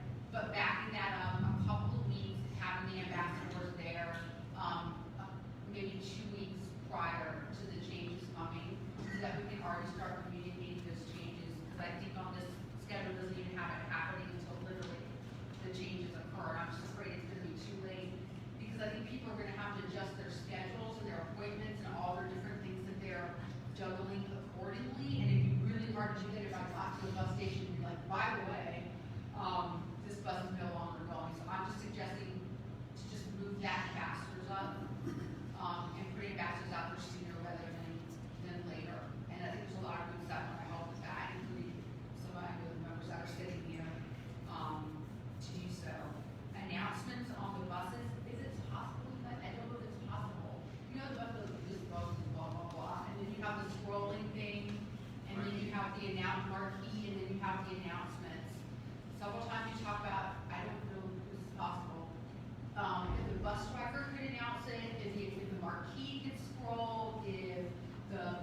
backing that up a couple of weeks, having the ambassadors there, maybe 2 weeks prior to the changes coming, so that we can already start communicating those changes. Because I think on this schedule doesn't even have it happening until literally the changes occur. I'm just afraid it's gonna be too late, because I think people are gonna have to adjust their schedules and their appointments and all their different things that they're juggling accordingly. And it'd be really hard to do that if I got to the bus station and be like, by the way, this bus is no longer going. So I'm just suggesting to just move that ambassadors up, and put ambassadors out there sooner rather than later. And I think there's a lot of groups that want to help with that, including some of the members that are sitting here, to do so. Announcements on the buses, is it possible, but I don't know if it's possible. You know, the bus goes, this bus is blah, blah, blah, and then you have the scrolling thing, and then you have the marquee, and then you have the announcements. Several times you talk about, I don't know if this is possible, if the bus driver could announce it, if the marquee could scroll, if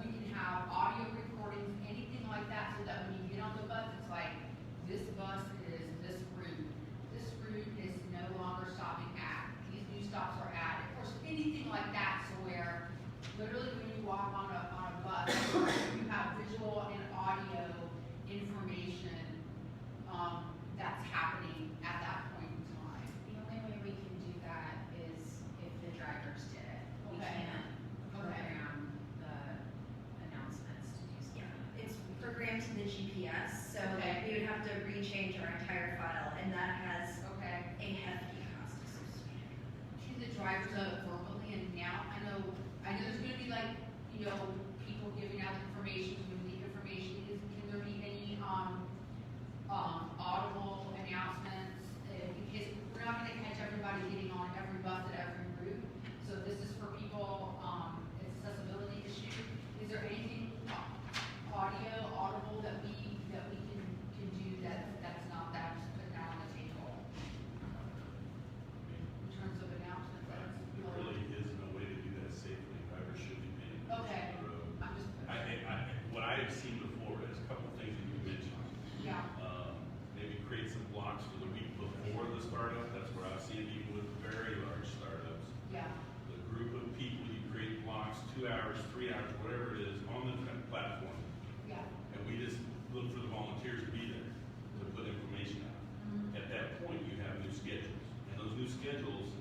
we can have audio recordings, anything like that, so that when you get on the bus, it's like, this bus is this route. This route is no longer stopping at, these new stops are at, of course, anything like that, so where literally when you walk on a bus, you have visual and audio information, that's happening at that point in time. The only way we can do that is if the drivers did it. We Okay. can't Okay. program the announcements to do Yeah, something. it's programmed to the GPS, so Okay. we would have to rechange our entire file, and that has Okay. a hefty cost associated. Can the drivers verbally announce, I know there's gonna be like, you know, people giving out information, when the information is, can there be any, audible announcements? Because we're not gonna catch everybody getting on every bus at every route, so this is for people, it's accessibility issue. Is there anything audible that we can do that's not that, just put that on the table? In terms of announcements, that's, you There know. really isn't a way to do that safely. Drivers should be paying attention Okay. to the road. I'm just. What I have seen before is a couple of things that you mentioned. Yeah, Maybe create some blocks for the week before the startup. That's where I've seen people with very large startups. yeah, The group of people, you create blocks, 2 hours, 3 hours, whatever it is, on the platform. yeah. And we just look for the volunteers to be there to put information out. At that point, you have new schedules. And those new schedules,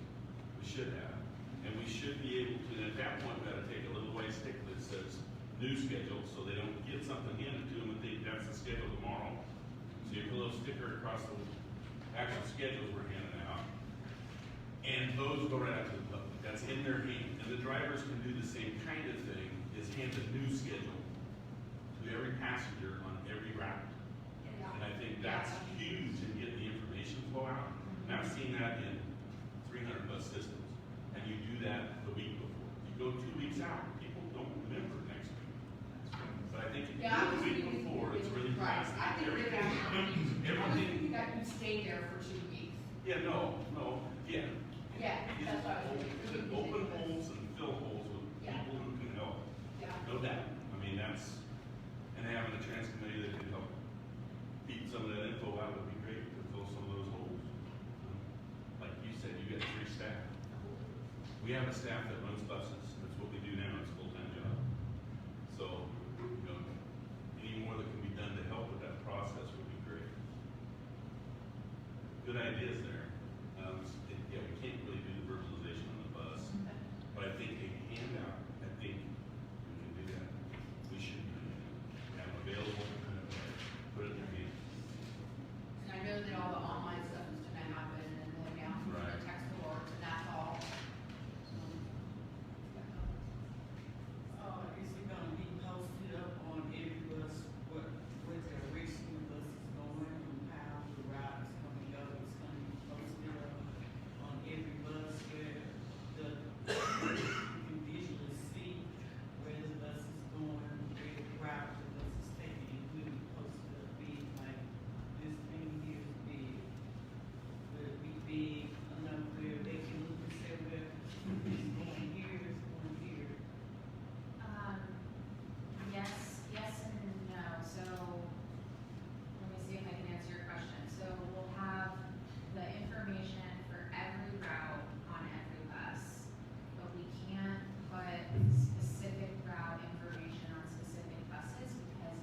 we should have. And we should be able to, at that point, we gotta take a little white stick that says, new schedule, so they don't get something handed to them and think that's the schedule tomorrow. So you put a little sticker across the actual schedules we're handing out, and those go right out to the public. That's in their hand, and the drivers can do the same kind of thing, is hand a new schedule to every passenger on every route. And I think that's huge in getting the information flow out. And I've seen that in 300 bus systems. And you do that the week before. You go 2 weeks out, people don't remember next week. But I think if you do it the week before, it's really Right, fast. I think they're gonna have, I was Everything, thinking that you stay there for 2 weeks. yeah, no, yeah. Yeah, that's what I was thinking. Open holes and fill holes with Yeah. people who can help. Yeah. No doubt. I mean, that's, and having a trans committee that can help feed some of that info out would be great to fill some of those holes. Like you said, you got 3 staff. We have a staff that runs buses. That's what we do now. It's a full-time job. So, you know, any more that can be done to help with that process would be great. Good ideas there. Yeah, we can't really do the verbalization on the bus, but I think a handout, I think we can do that. We should have it available, put it in their hands. And I know that all the online stuff is gonna happen and then down to the Right. text to work and that's all. Is it gonna be posted up on every bus, what direction the bus is going, and how the route is gonna go? It's gonna be posted up on every bus where you can visually see where the bus is going, where the route the bus is taking. It will be posted up big, like this thing here is big. Will it be big enough where they can look and say, well, it's going here, it's going here? Yes and no. So, let me see if I can answer your question. So we'll have the information for every route on every bus, but we can't put specific route information on specific buses because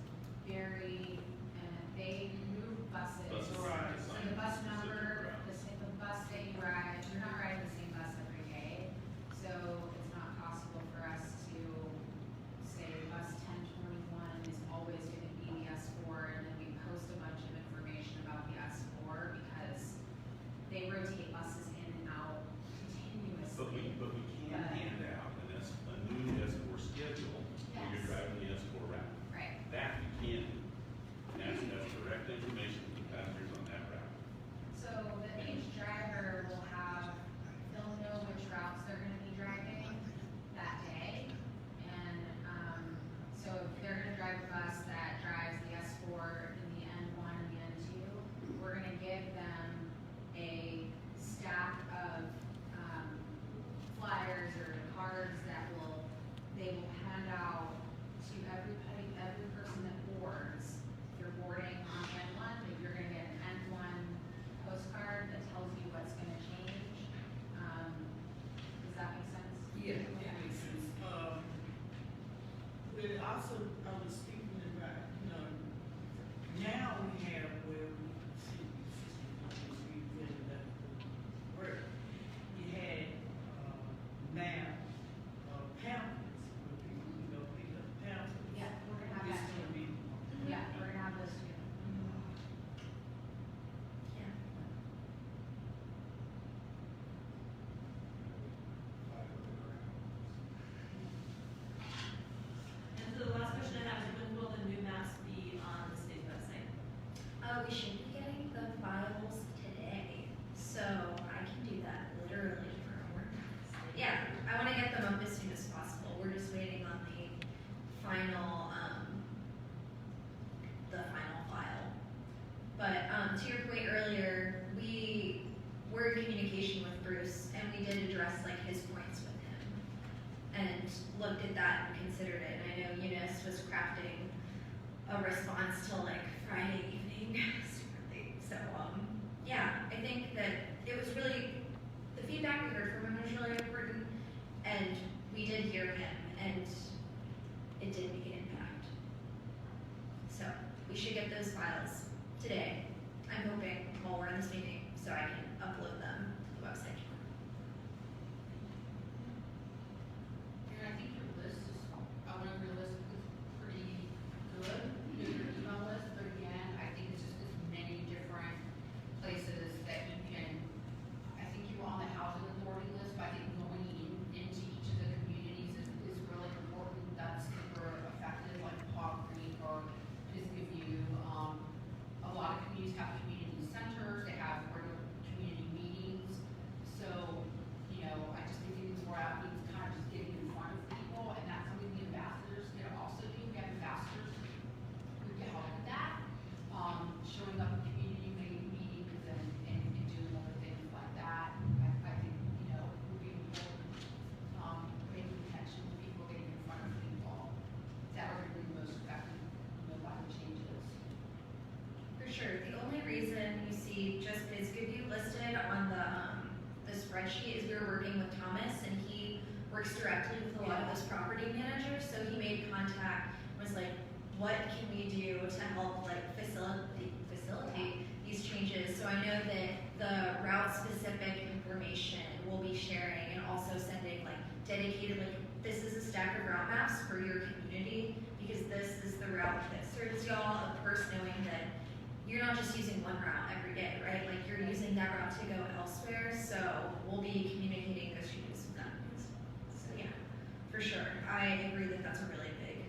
they move buses. Buses Right. So the bus number, the bus that you ride, you're not riding the same bus every day. So it's not possible for us to say bus 1021 is always gonna be the S4 and then we post a bunch of information about the S4 because they rotate buses in and out continuously. But we can hand out a new S4 schedule when you're Yes. driving the S4 route. Right. That we can. And that's direct information to the passengers on that route. So that each driver will have, they'll know which routes they're gonna be driving that day. And, so if they're gonna drive a bus that drives the S4 in the N1 and the N2, we're gonna give them a stack of, flyers or cards that they will hand out to everybody, every person that boards. If you're boarding on N1, if you're gonna get an N1 postcard that tells you what's gonna change. Does that make sense? Yeah, that makes sense. But also, I was thinking about, now we have where we see, where you had, now, pamphlets, where people can go pick up pamphlets. Yeah, we're gonna have It's that gonna too. be, Yeah, we're gonna have those too. Yeah. And so the last question I have is when will the new maps be on the state website? We should be getting the files today, so I can do that literally for homework. Yeah, I wanna get them up as soon as possible. We're just waiting on the final file. But, to your point earlier, we were in communication with Bruce and we did address like his points with him. And looked at that and considered it. And I know Eunice was crafting a response till like Friday evening, super late. So, yeah, I think that it was really, the feedback we heard from him was really important, and we did hear him, and it did make an impact. So, we should get those files today. I'm hoping while we're in this meeting, so I can upload them to the website. And I think your list is, I want your list is works directly with a lot of those property managers, so he made contact, was like, what can we do to help like facilitate these changes? So I know that the route specific information we'll be sharing and also sending like dedicated, like this is a stack of route maps for your community because this is the route that serves y'all, of course knowing that you're not just using one route every day, right? Like you're using that route to go elsewhere, so we'll be communicating those changes with them. So yeah, for sure. I agree that that's a really big.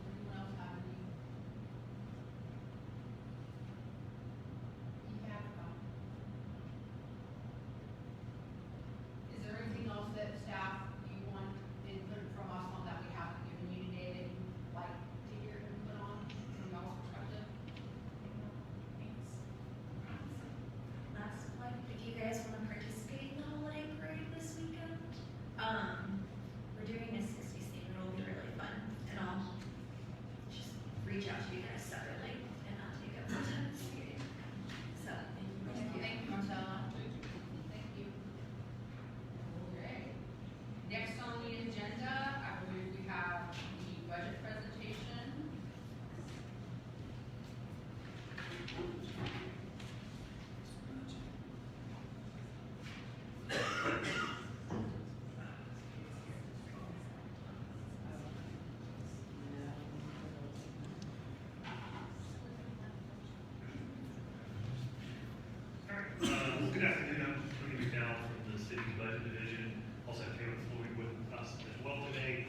Anyone else have any? You have, is there anything else that staff you want input from us on that we haven't given you today that you'd like to hear input on from y'all's perspective? Last one, if you guys want to participate in the holiday parade this weekend, we're doing a 60 scene. It'll be really fun, and I'll just reach out to you guys separately and not take up the time this meeting. So thank you. Thank you, Marcella. Thank you. Alright. Next on the agenda, I believe we have the budget presentation. Good afternoon, I'm Tony McDowell from the city's budget division. Also have Taylor Floyd with us as well today.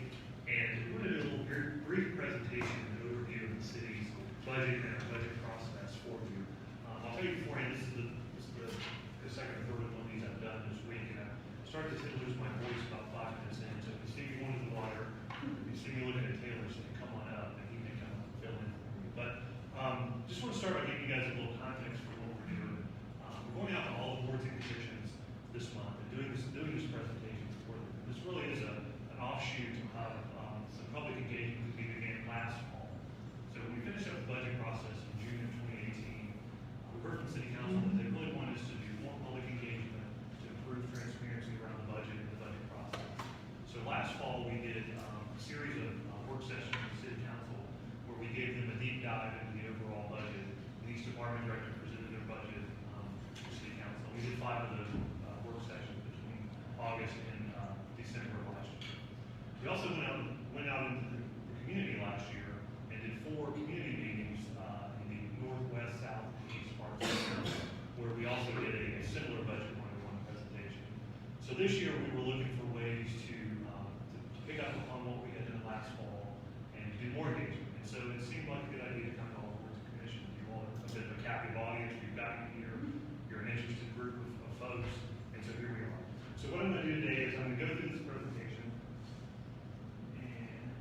And we're going to do a little brief presentation and overview of the city's budget and our budget process for you. I'll tell you beforehand, this is the second or third one of these I've done this week. And I started to lose my voice about 5 minutes in. So if you see me going to the water, if you see me looking at Taylor, so come on up and he may come up and fill in for me. But just want to start by giving you guys a little context for what we're doing. We're going out to all the boards and commissions this month and doing this presentation for them. This really is an offshoot of some public engagement that we began last fall. So when we finished up the budget process in June of 2018, we heard from City Council that they really wanted us to do more public engagement to improve transparency around the budget and the budget process. So last fall we did a series of work sessions with City Council where we gave them a deep dive into the overall budget. And each department director presented their budget to City Council. We did 5 of those work sessions between August and December of last year. We also went out into the community last year and did 4 community meetings in the northwest, south, and east parts of the county, where we also did a similar budget 101 presentation. So this year we were looking for ways to pick up upon what we had done last fall and do more engagement. And so it seemed like a good idea to come to all the boards and commissions. You all are a bit of a captive audience. We've got you here. You're an interested group of folks. And so here we are. So what I'm going to do today is I'm going to go through this presentation. And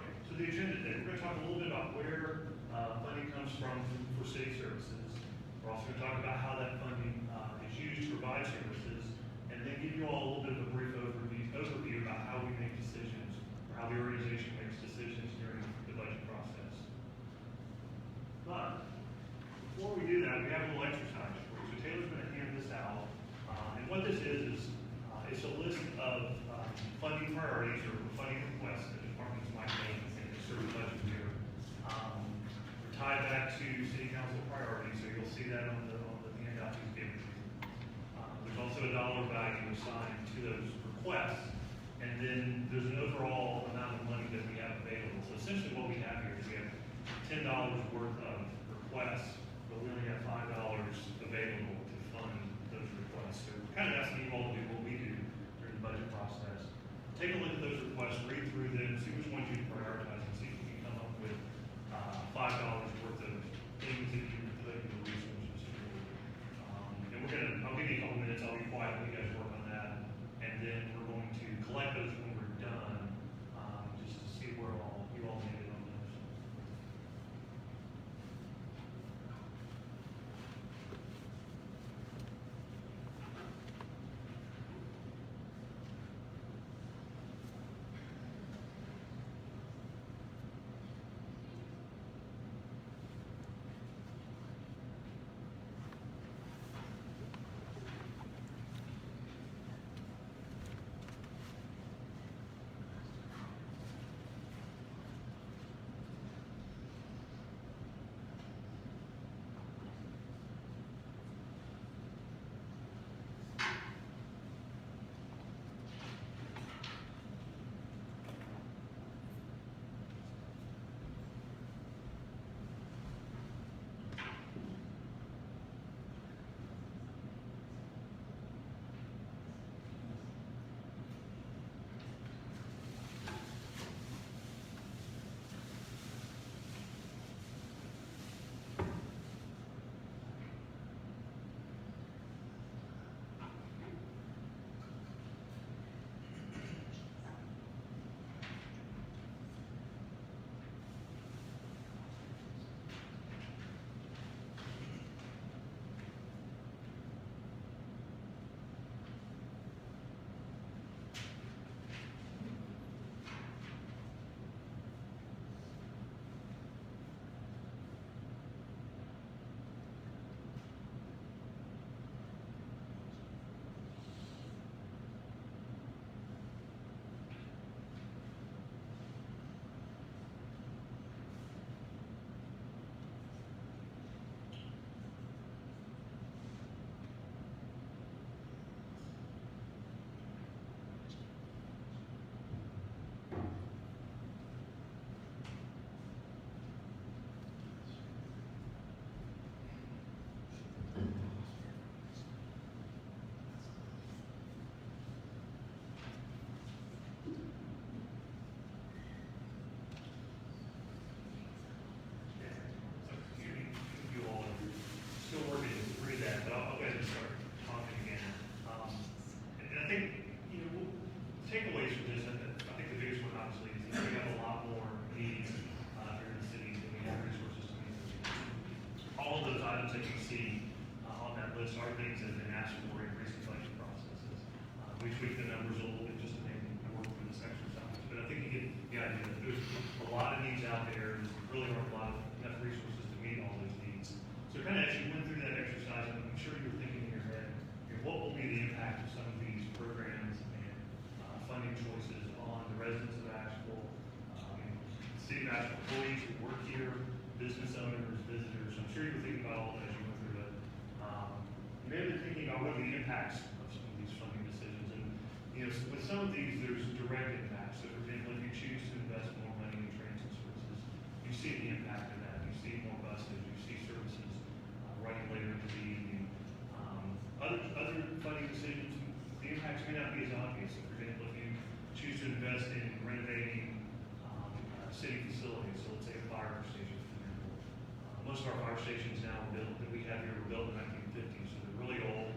okay, so the agenda today, we're going to talk a little bit about where funding comes from for city services. We're also going to talk about how that funding is used to provide services, and then give you all a little bit of a brief overview about how we make decisions, or how the organization makes decisions during the budget process. But before we do that, we have a little exercise for you. So Taylor's going to hand this out, and what this is it's a list of funding priorities or funding requests that departments might make in a certain budget year. We're tied back to City Council priorities, so you'll see that on the handout he's given you. There's also a dollar value assigned to those requests, and then there's an overall amount of money that we have available. So essentially what we have here is we have $10 worth of requests, but we only have $5 available to fund those requests. So we're kind of asking you all to do what we do during the budget process. Take a look at those requests, read through them, see which ones you prioritize, and see if you can come up with $5 worth of things that you can put in the resources for. And I'll give you a couple minutes, I'll be quiet, let you guys work on that, and then we're going to collect those when we're done, items that you see on that list are things that have been asked for in recent budget processes. We tweaked the numbers a little bit just to make them work for this exercise, but I think you get the idea that there's a lot of needs out there. There really aren't a lot of enough resources to meet all those needs. So kind of as you went through that exercise, I'm sure you were thinking in your head, what will be the impact of some of these programs and funding choices on the residents of Asheville, city of Asheville employees who work here, business owners, visitors. I'm sure you were thinking about all that as you went through it. You may have been thinking about what are the impacts of some of these funding decisions. And with some of these, there's direct impacts. So for example, if you choose to invest more money in transit services, you see the impact of that. You see more buses, you see services running later in the evening. Other funding decisions, the impacts may not be as obvious. So for example, if you choose to invest in renovating city facilities, so let's say a fire station, for example. Most of our fire stations now that we have here were built in the 1950s, so they're really old,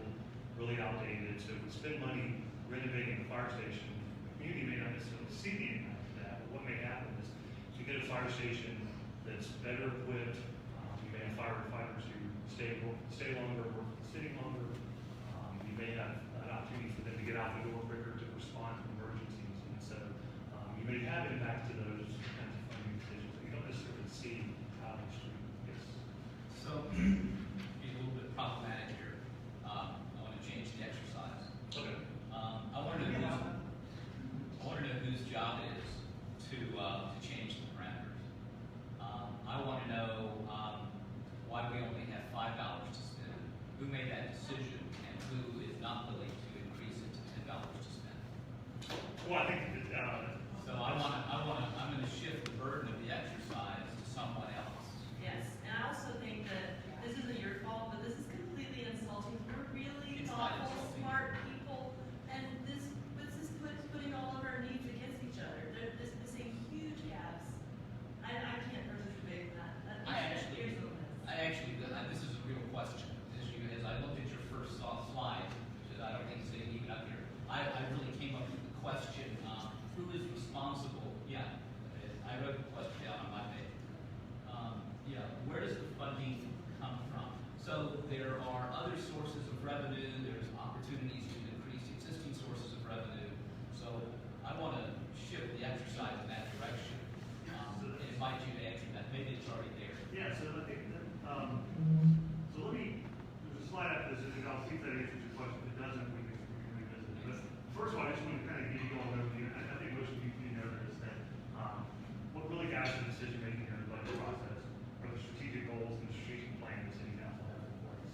really outdated. So if we spend money renovating the fire station, the community may not necessarily see the impact of that, but what may happen is if you get a fire station that's better equipped, you may have firefighters who stay longer, work for the city longer. You may have an opportunity for them to get out the door quicker to respond to emergencies. And so you may have impact to those kinds of funding decisions that you don't necessarily see out of the street. Yes. So, be a little bit problematic here. I want to change the exercise. Okay. I want to know whose job it is to change the parameters. I want to know why we only have $5 to spend. Who made that decision, and who is not willing to increase it to $10 to spend? Well, I think that, I'm going to shift the burden of the exercise to someone else. Yes, and I also think that this isn't your fault, but this is completely insulting. We're really It's not thoughtful, insulting. smart people, and this is putting all of our needs against each other. There's missing huge gaps. I can't really debate that. This is a real question. As I looked at your first slide, which I don't think is even up here, I really came up with the question, who is responsible? Yeah, I wrote the question down on my page. Where does the funding come from? So there are other sources of revenue. There's opportunities to increase existing sources of revenue. So I want to shift the exercise in that direction and invite you to answer that. Maybe it's already there. yeah, so I think that, so there's a slide after this, and I'll see if that answers your question. If it doesn't, we can revisit it. But first of all, I just want to kind of give you all an overview. I think most of you know this, that what really guides the decision making in the budget process are the strategic goals and the strategic plan the city council has in place.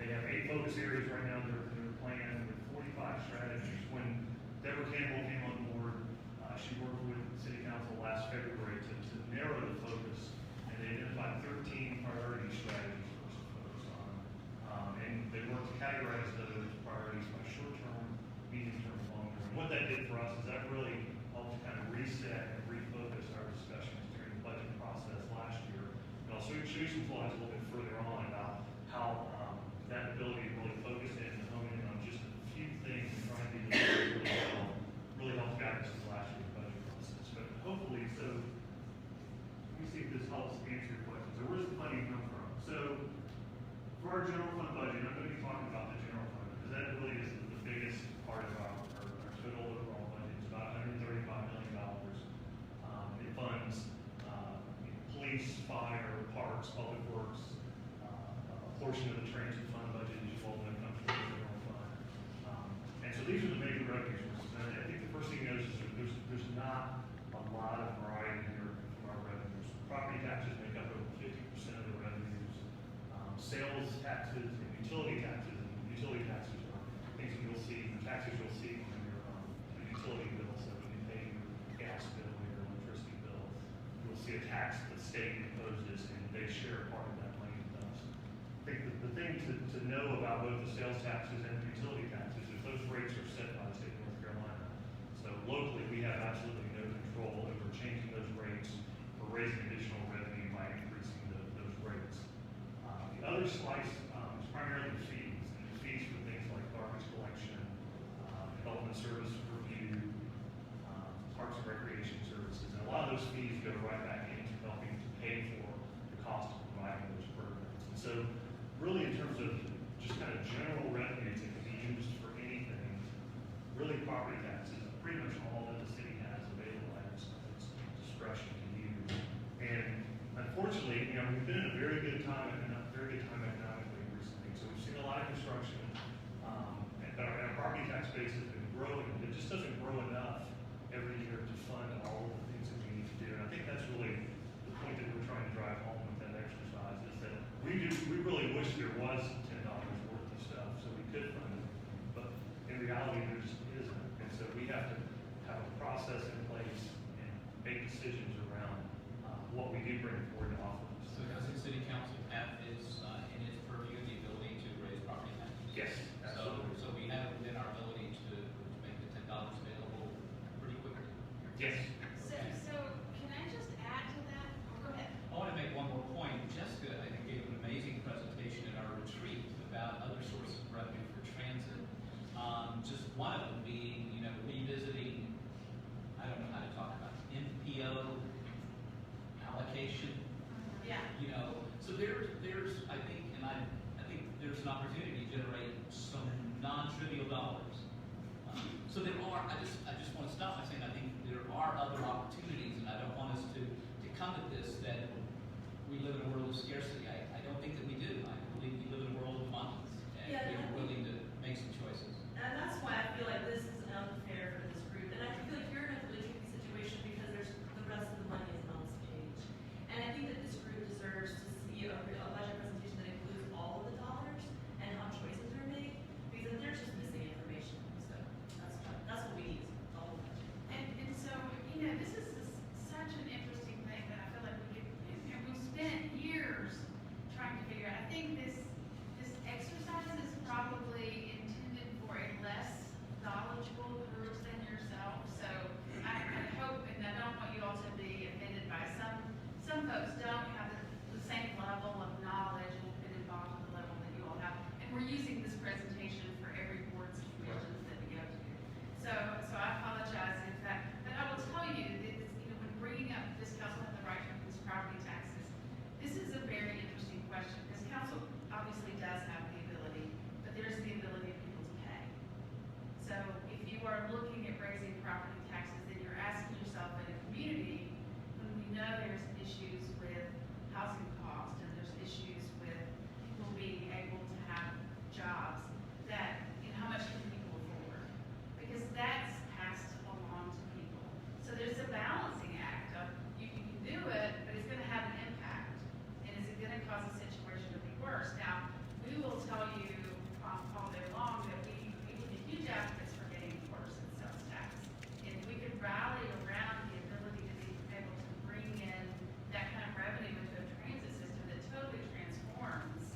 They have 8 focus areas right now in their plan with 45 strategies. When Deborah Campbell came on board, she worked with the city council last February to narrow the focus, and they identified 13 priority strategies for us to focus on. And they worked to categorize those priorities by short-term, medium-term, and long-term. And what that did for us is that really helped to kind of reset and refocus our discussions during the budget process last year. And I'll show you some slides a little bit further on about how that ability to really focus in and hone in on just a few things and try and do this really helped guide us in last year's budget process. But hopefully, so let me see if this helps answer your question. So where's the funding come from? So for our general fund budget, I'm going to be talking about the general fund because that really is the biggest part of our total overall budget. It's about $135 million. It funds police, fire, parks, public works, a portion of the transit fund budget as well when it comes to the general fund. And so these are the major revenue sources. And I think the first thing you notice is there's not a lot of variety here from our revenues. Property taxes make up over 50% of the revenues. Sales taxes and utility taxes are things that you'll see, the taxes you'll see on your utility bill. So when you pay your gas bill or your electricity bill, you'll see a tax that the state imposes, and they share part of that money with us. I think the thing to know about both the sales taxes and the utility taxes is those rates are set by the state of North Carolina. So locally, we have absolutely no control over changing those rates or raising additional revenue by increasing those rates. The other slice is primarily fees, and it's fees for things like garbage collection, development service review, parks and recreation services, and a lot of those fees go right back into helping to pay for the cost of providing those programs. And so you know, we've been in a very good time economically recently. So we've seen a lot of construction, and our property tax base has been growing. It just doesn't grow enough every year to fund all of the things that we need to do. And I think that's really the point that we're trying to drive home with that exercise is that we really wish there was $10 worth of stuff so we could fund it. But in reality, there just isn't. And so we have to have a process in place and make decisions around what we do bring forward to offer. So doesn't city council have is in its purview the ability to raise property taxes? Yes, absolutely. So we have it within our ability to make the $10 available pretty quickly. Yes. So can I just add to that? Oh, go ahead. I want to make one more point. Jessica, I think, gave an amazing presentation at our retreat about other sources of revenue for transit. Just one of them being, you know, revisiting, I don't know how to talk about it, MPO allocation. Yeah. You know, so there's I think, and I think there's an opportunity to generate some non-trivial dollars. So there are, I just want to stop by saying I think there are other opportunities, and I don't want us to come at this that we live in a world of scarcity. I don't think that we do. I believe we live in a world of abundance, and Yeah, we're willing to make some choices. And that's why I feel like this is unfair for this group. And I feel like you're in a really tricky situation because there's the rest of the money is on this page. And I think that this group deserves to see a budget presentation that includes all of the dollars and how choices are made, because they're just missing information. So that's what we need, is the whole budget. And so, you know, this is such an interesting thing that I feel like and we've spent years trying to figure out. I think this exercise is probably intended for a less knowledgeable group than yourself. So I hope, and I don't want you all to be offended by some folks don't have the same level of knowledge and have been involved at the level that you all have. And we're using this presentation for every board's commissions that we go to. So I apologize if that, but I will tell you that, you know, when bringing up this council have the right to increase property taxes, this is a very interesting question. This council obviously does have the ability, but there's the ability of people to pay. So if you are looking at raising property taxes, then you're asking yourself in a community, when we know there's issues with housing costs and there's issues with people being able to have jobs, that, you know, how much can people afford? Because that's passed along to people. So there's a balancing act of you can do it, but it's going to have an impact. And is it going to cause a situation to be worse? Now, we will tell you all day long that we would be huge advocates for getting worse in sales tax. And if we could rally around the ability to be able to bring in that kind of revenue into a transit system that totally transforms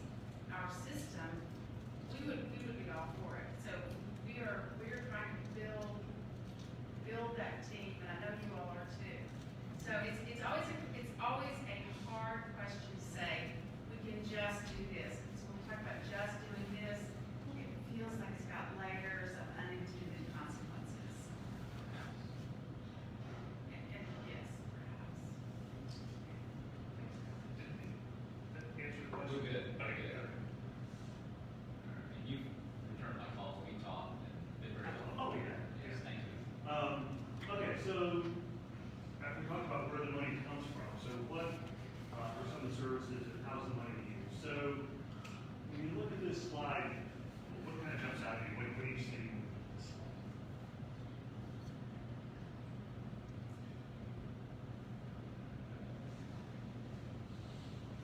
our system, we would be all for it. So we're trying to build that team, and I know you all are too. So it's always a hard question to say, we can just do this. So when we talk about just doing this, it feels like it's got layers of unintended consequences. And yes, perhaps. Answer the question. We're good. Okay. And you return my calls, we talk, and been very helpful. Oh, yeah. Yes, thank you. Okay, so after we talked about where the money comes from, so what are some of the services and how's the money used? So when you look at this slide, what kind of jumps out at you? What do you see?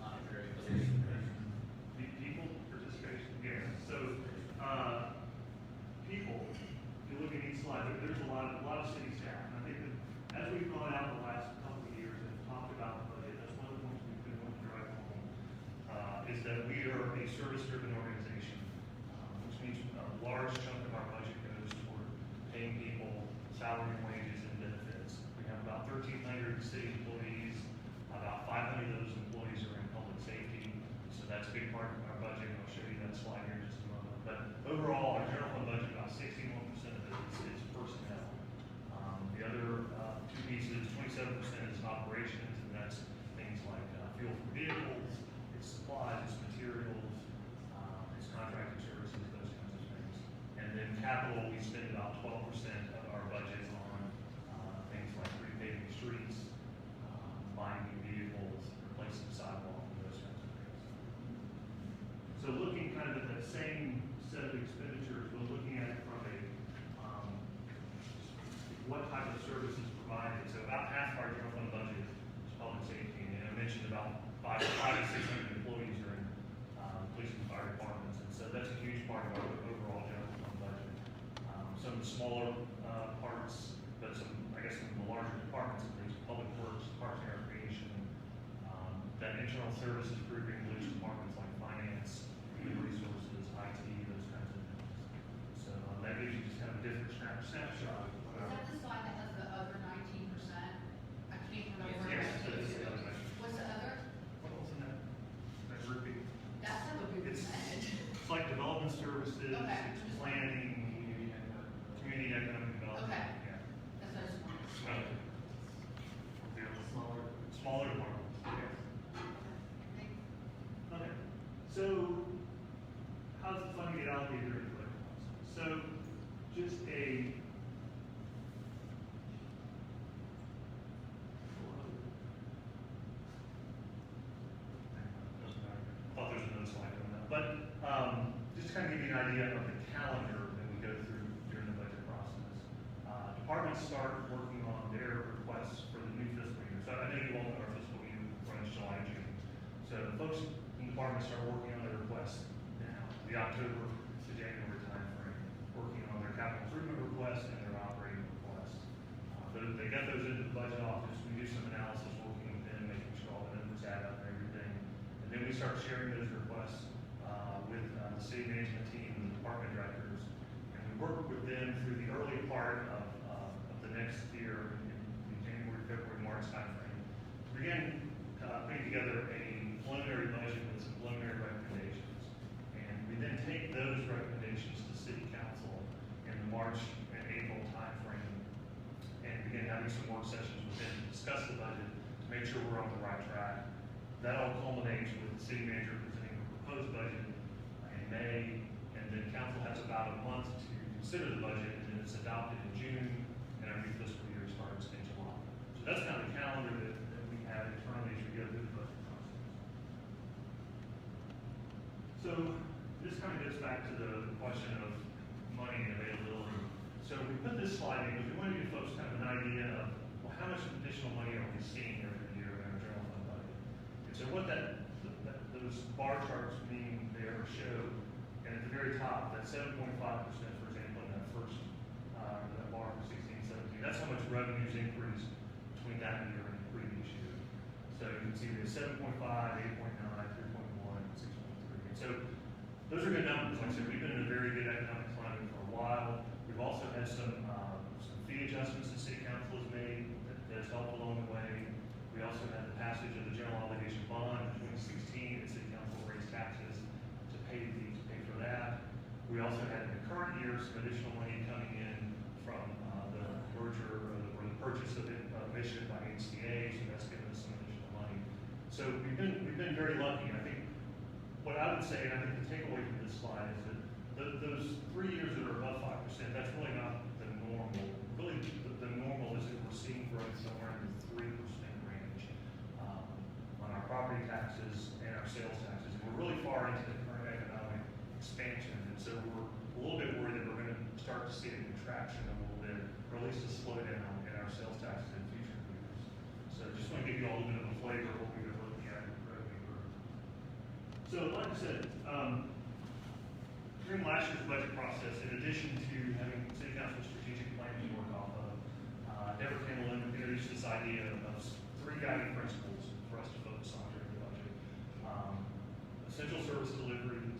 Monetary. People participation, yeah. So, people, if you look at each slide, there's a lot of city staff. And I think that as we've gone out the last couple of years and talked about the budget, that's one of the points we've been wanting to drive home, is that we are a service-driven organization, which means a large chunk of our budget goes toward paying people salary and wages and benefits. We have about 1,300 city employees. About 500 of those employees are in public safety, so that's a big part of our budget. I'll show you that slide here in just a moment. But overall, our general fund budget, about 61% of it is personnel. The other two pieces, 27% is operations, and that's things like fuel for vehicles, it's supplies, it's materials, it's contracted services, those kinds of things. And then capital, we spend about 12% of our budget on things like repaving streets, buying new vehicles, replacing sidewalks, the expenditures, we're looking at it from a, what type of services provided. So about half of our general fund budget is public safety, and I mentioned about 500 to 600 employees are in police and fire departments, and so that's a huge part of our overall general fund budget. Some of the smaller parts, but some, I guess, some of the larger departments, at least, public works, parks and recreation, that internal services group includes departments like finance, human resources, IT, those kinds of things. So that gives you just kind of a different snapshot. Is that the slide that has the other 19%? I can't remember. where Yes, that that is is. the other measure. What's the other? What was in that grouping? That's not a big It's- percentage. It's like development services, Okay. it's planning, community economic development. Okay. Yeah. That's what I just wanted. Smaller departments, yes. Thanks. Okay, so how does the funding get allocated during the budget process? So just a thought there was another slide on that, but just to kind of give you an idea of the calendar that we go through during the budget process. Departments start working on their requests for the new fiscal year. So I know you all know our fiscal year runs July, June. So the folks in the department start working on their requests now, the October to January timeframe, working on their capital improvement requests and their operating requests. But they got those into the budget office. We do some analysis working with them, making sure all the numbers add up and everything. And then we start sharing those requests with the city management team and the department directors. And we work with them through the early part of the next year in January, February, March timeframe. We begin putting together a preliminary budget with some preliminary recommendations. And we then take those recommendations to city council in the March and April timeframe and begin having some work sessions with them to discuss the budget, to make sure we're on the right track. That all culminates with the city manager presenting a proposed budget in May, and then council has about a month to consider the budget, and then it's adopted in June, and our new fiscal year starts in July. So that's kind of the calendar that we have internally as we go through the budget process. So this kind of gets back to the question of money and availability. So we put this slide in because we want to give folks kind of an idea of, well, how much additional money are we seeing every year in our general fund budget? And so what those bar charts mean there show, and at the very top, that 7.5%, for example, in that first, that bar for 16, 17, that's how much revenues increased between that year and the previous year. So you can see there's 7.5, 8.9, 3.1, 6.3. And so those are good numbers. Like I said, we've been in a very good economic climate for a while. We've also had some fee adjustments the city council has made that has helped along the way. We also had the passage of the general obligation bond in 2016, and city council raised taxes to pay for that. We also had in the current year some additional money coming in from the merger or the purchase of Mission by HCA, so that's given us some additional money. So we've been very lucky. And I think what I would say, and I think the takeaway from this slide is that those 3 years that are above 5%, that's really not the normal. Really, the normal is that we're seeing growth somewhere in the 3% range on our property taxes and our sales taxes. And we're really far into the current economic expansion, and so we're a little bit worried that we're going to start to see a contraction a little bit, or at least a slowdown in our sales taxes in future years. So just want to give you all a bit of a flavor of what we were looking at in revenue growth. So like I said, during last year's budget process, in addition to having city council strategic plan to work off of, Deborah Campbell introduced this idea of 3 guiding principles for us to focus on during the budget. Essential service delivery,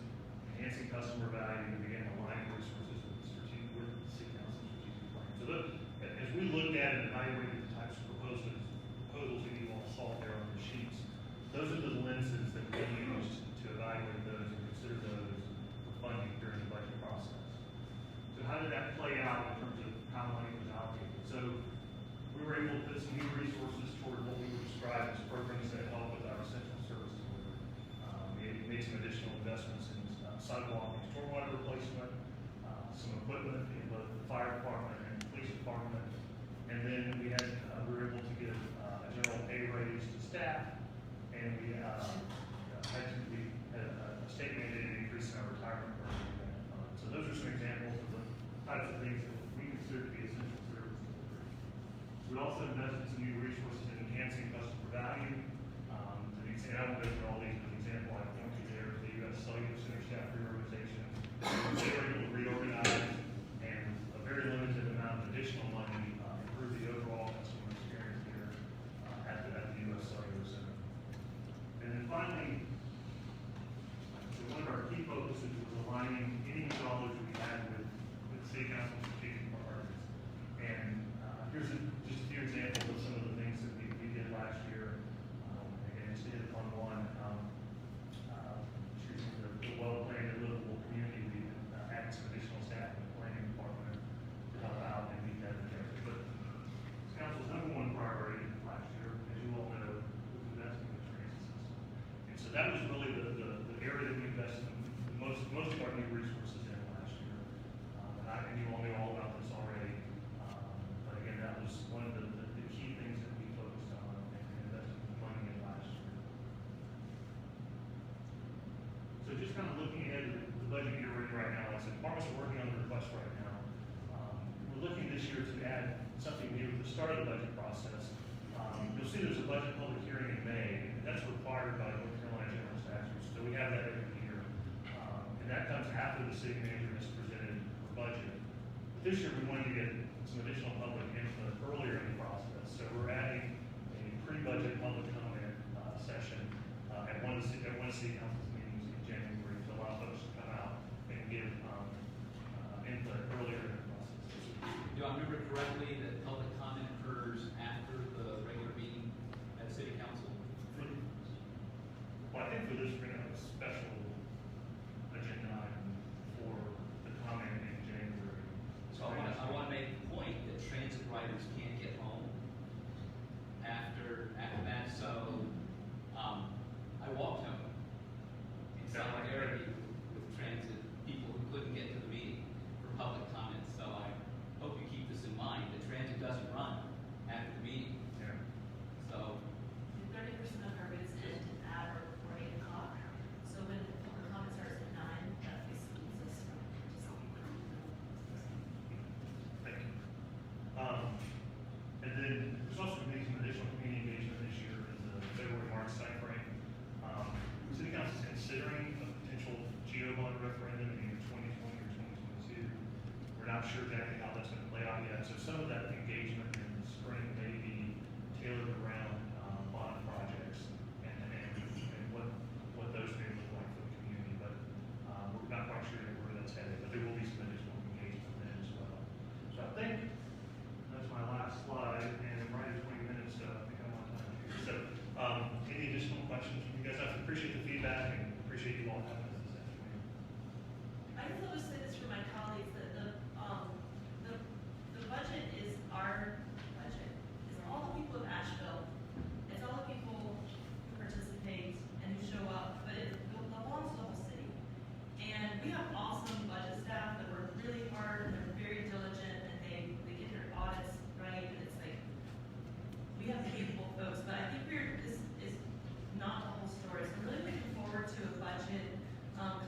enhancing customer value, and again, aligning resources with the city council strategic plan. So as we looked at and evaluated the types of proposals that you all saw there on the sheets, those are the lenses that we used to evaluate those and consider those for funding during the budget process. So how did that play out in terms of how money was allocated? So we were able to put some new resources toward what we would describe as programs that help with our essential service delivery. We made some additional investments in sidewalk and stormwater replacement, some equipment in both the fire department and the police department, and then we were able to give a general pay raise to staff, and we had a state mandated increase in our retirement program. So So that was really the area that we invested most of our new resources in last year. And you all knew all about this already. But again, that was one of the key things that we focused on and invested money in last year. So just kind of looking ahead to the budget year we're in right now, like I said, departments are working on the request right now. We're looking this year to add something new at the start of the budget process. You'll see there's a budget public hearing in May, and that's required by North Carolina General Statutes. So we have that every year. And that comes after the city manager has presented the budget. But this year we wanted to get some additional public input earlier in the process. So we're adding a pre-budget public comment session at one of the city council's meetings in January to allow folks to come out and give input earlier in the process. Do I remember correctly that public comment occurs after the regular meeting at city council? Well, I think for this, we're gonna have a special agenda item for the comment in January. So I want to make the point that transit riders can't get home after that, so, I walked home in solidarity with transit people who couldn't get to the meeting for public comments, so I hope you keep this in mind, that transit doesn't run after the meeting, Yeah. so. 30% of our routes end at or before 8 o'clock. So when the public comment starts at 9, that basically means us from participating. Thank you. And then there's also going to be some additional community engagement this year in the February-March timeframe. City Council is considering a potential GEO bond referendum in either 2020 or 2022. We're not sure exactly how that's going to play out yet. So some of that engagement in the spring may be tailored around bond projects and what those may look like for the community. But we're not quite sure yet where that's headed. But there will be some additional engagement then as well. So I think that's my last slide, and I'm right at 20 minutes, so I think I'm on time here. So, any additional questions from you guys? I appreciate the feedback and appreciate you all coming to this afternoon. I guess I'll just say this for my colleagues, that the budget is our budget. It's all the people of Asheville. It's all the people who participate and who show up, but it belongs to the whole city. And we have awesome budget staff that work really hard, and they're very diligent, and they get their audits right, and it's like, we have capable folks, but I think this is not the whole story. So I'm really looking forward to a budget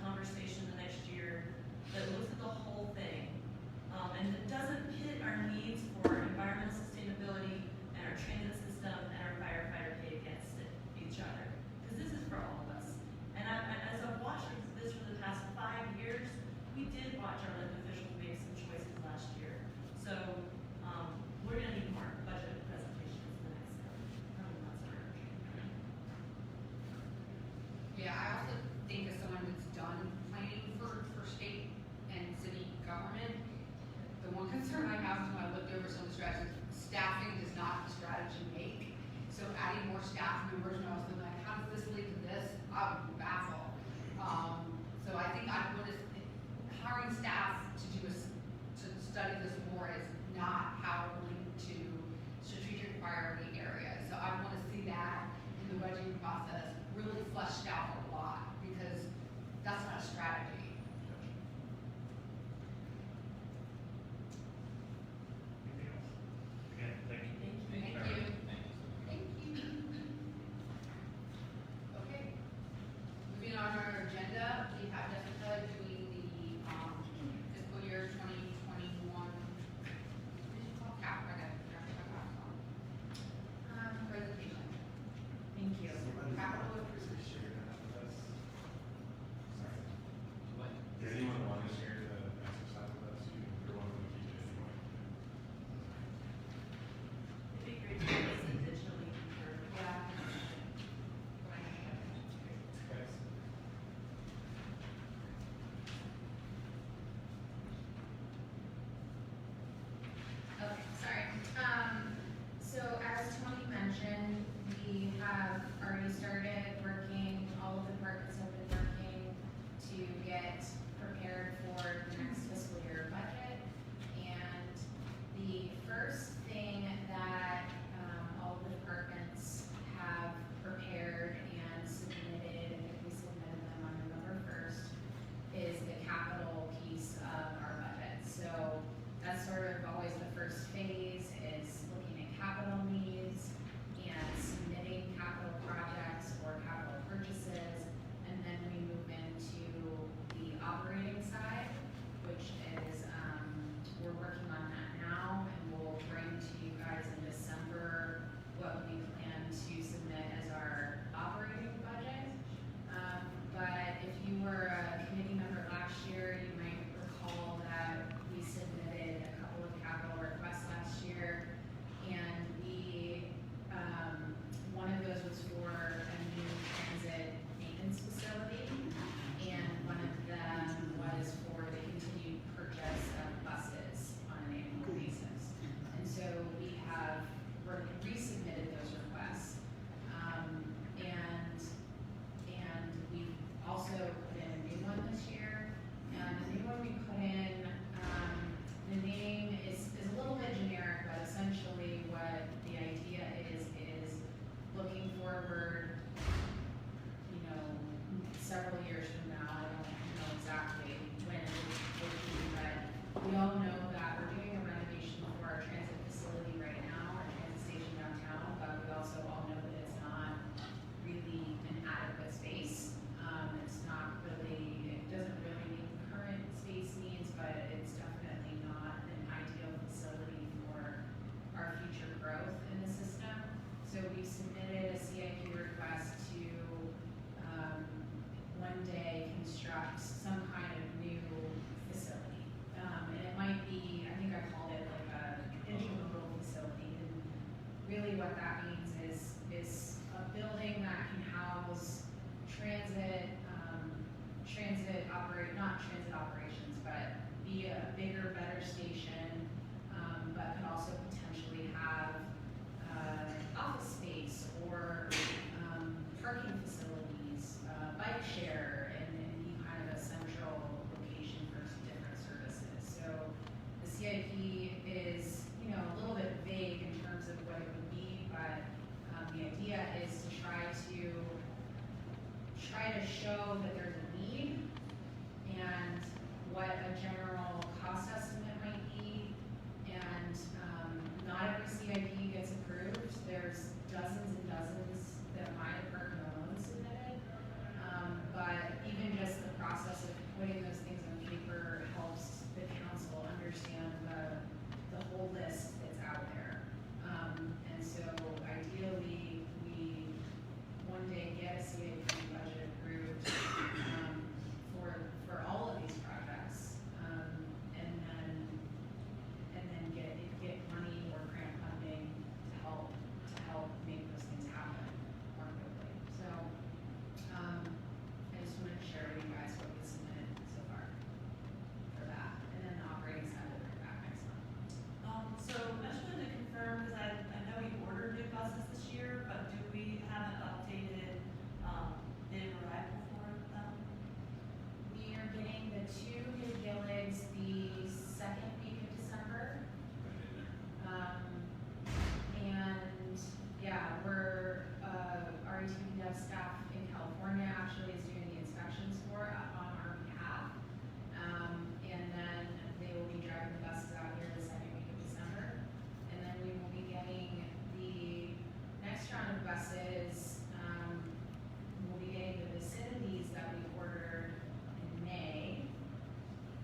conversation the next year that looks at the whole thing, and that doesn't pit our needs for environmental sustainability and our transit system and our firefighter pay against each other, because this is for all of us. And as I've watched this for the past 5 years, we did watch our elected officials make some choices last year. So we're gonna need more budget presentations in the next coming months. Yeah, I also think as someone that's done planning for state and city government, the one concern I have is when I looked over some of the strategies, staffing does not the strategy make. So adding more staff members, when I was looking like, how does this lead to this? I would be baffled. So I think I would hiring staff to study this more is not how we're linked to strategic priority areas. So I want to see that in the budgeting process really fleshed out a lot, because that's not a strategy. Anything else? Again, thank you. Thank you. Thank you. try to show that there's a need and what a general cost estimate might be. And, not every CIP gets approved. There's dozens and dozens that might have heard no one submitted. But even just the process of putting those things on paper helps the council understand the whole list that's out there. And so ideally, we one day get a CIP budget approved, for all of these projects. And then get money or grant funding to help make those things happen more quickly. So, I just wanted to share with you guys what we submitted so far for that, and then the operating side will bring back next month. So I just wanted to confirm, because I know we ordered new buses this year, but do we have an updated, date of arrival for them? We are getting the 2 new Gilligs the second week of December. Right in there. And yeah, RETPDF staff in California actually is doing the inspections on our behalf. And then they will be driving the buses out here the second week of December. And then we will be getting the next round of buses, we'll be getting the vicinities that we ordered in May,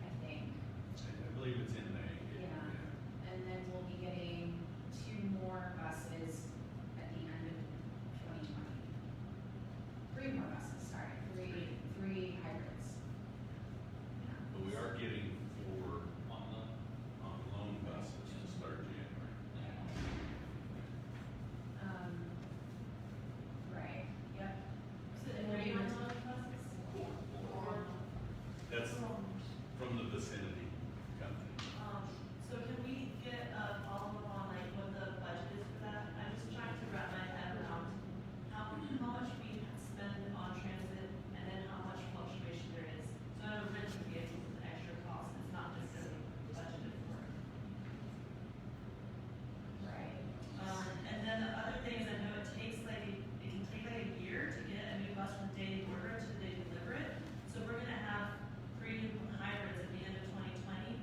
I think. I believe it's in May. Yeah. And then we'll be getting 2 more buses at the end of 2020. 3 more buses, sorry, three hybrids. Yeah. But we are getting 4 on loan buses to start January. Right, yep. So then we're on loan buses? That's from the vicinity company. So can we get a follow-up on like what the budget is for that? I'm just trying to wrap my head around how much we spend on transit and then how much fluctuation there is. So I know renting vehicles is an extra cost, it's not necessarily budgeted for. Right. And then the other thing is I know it can take like a year to get a new bus from the day they order it to the day they deliver it. So we're gonna have 3 new hybrids at the end of 2020.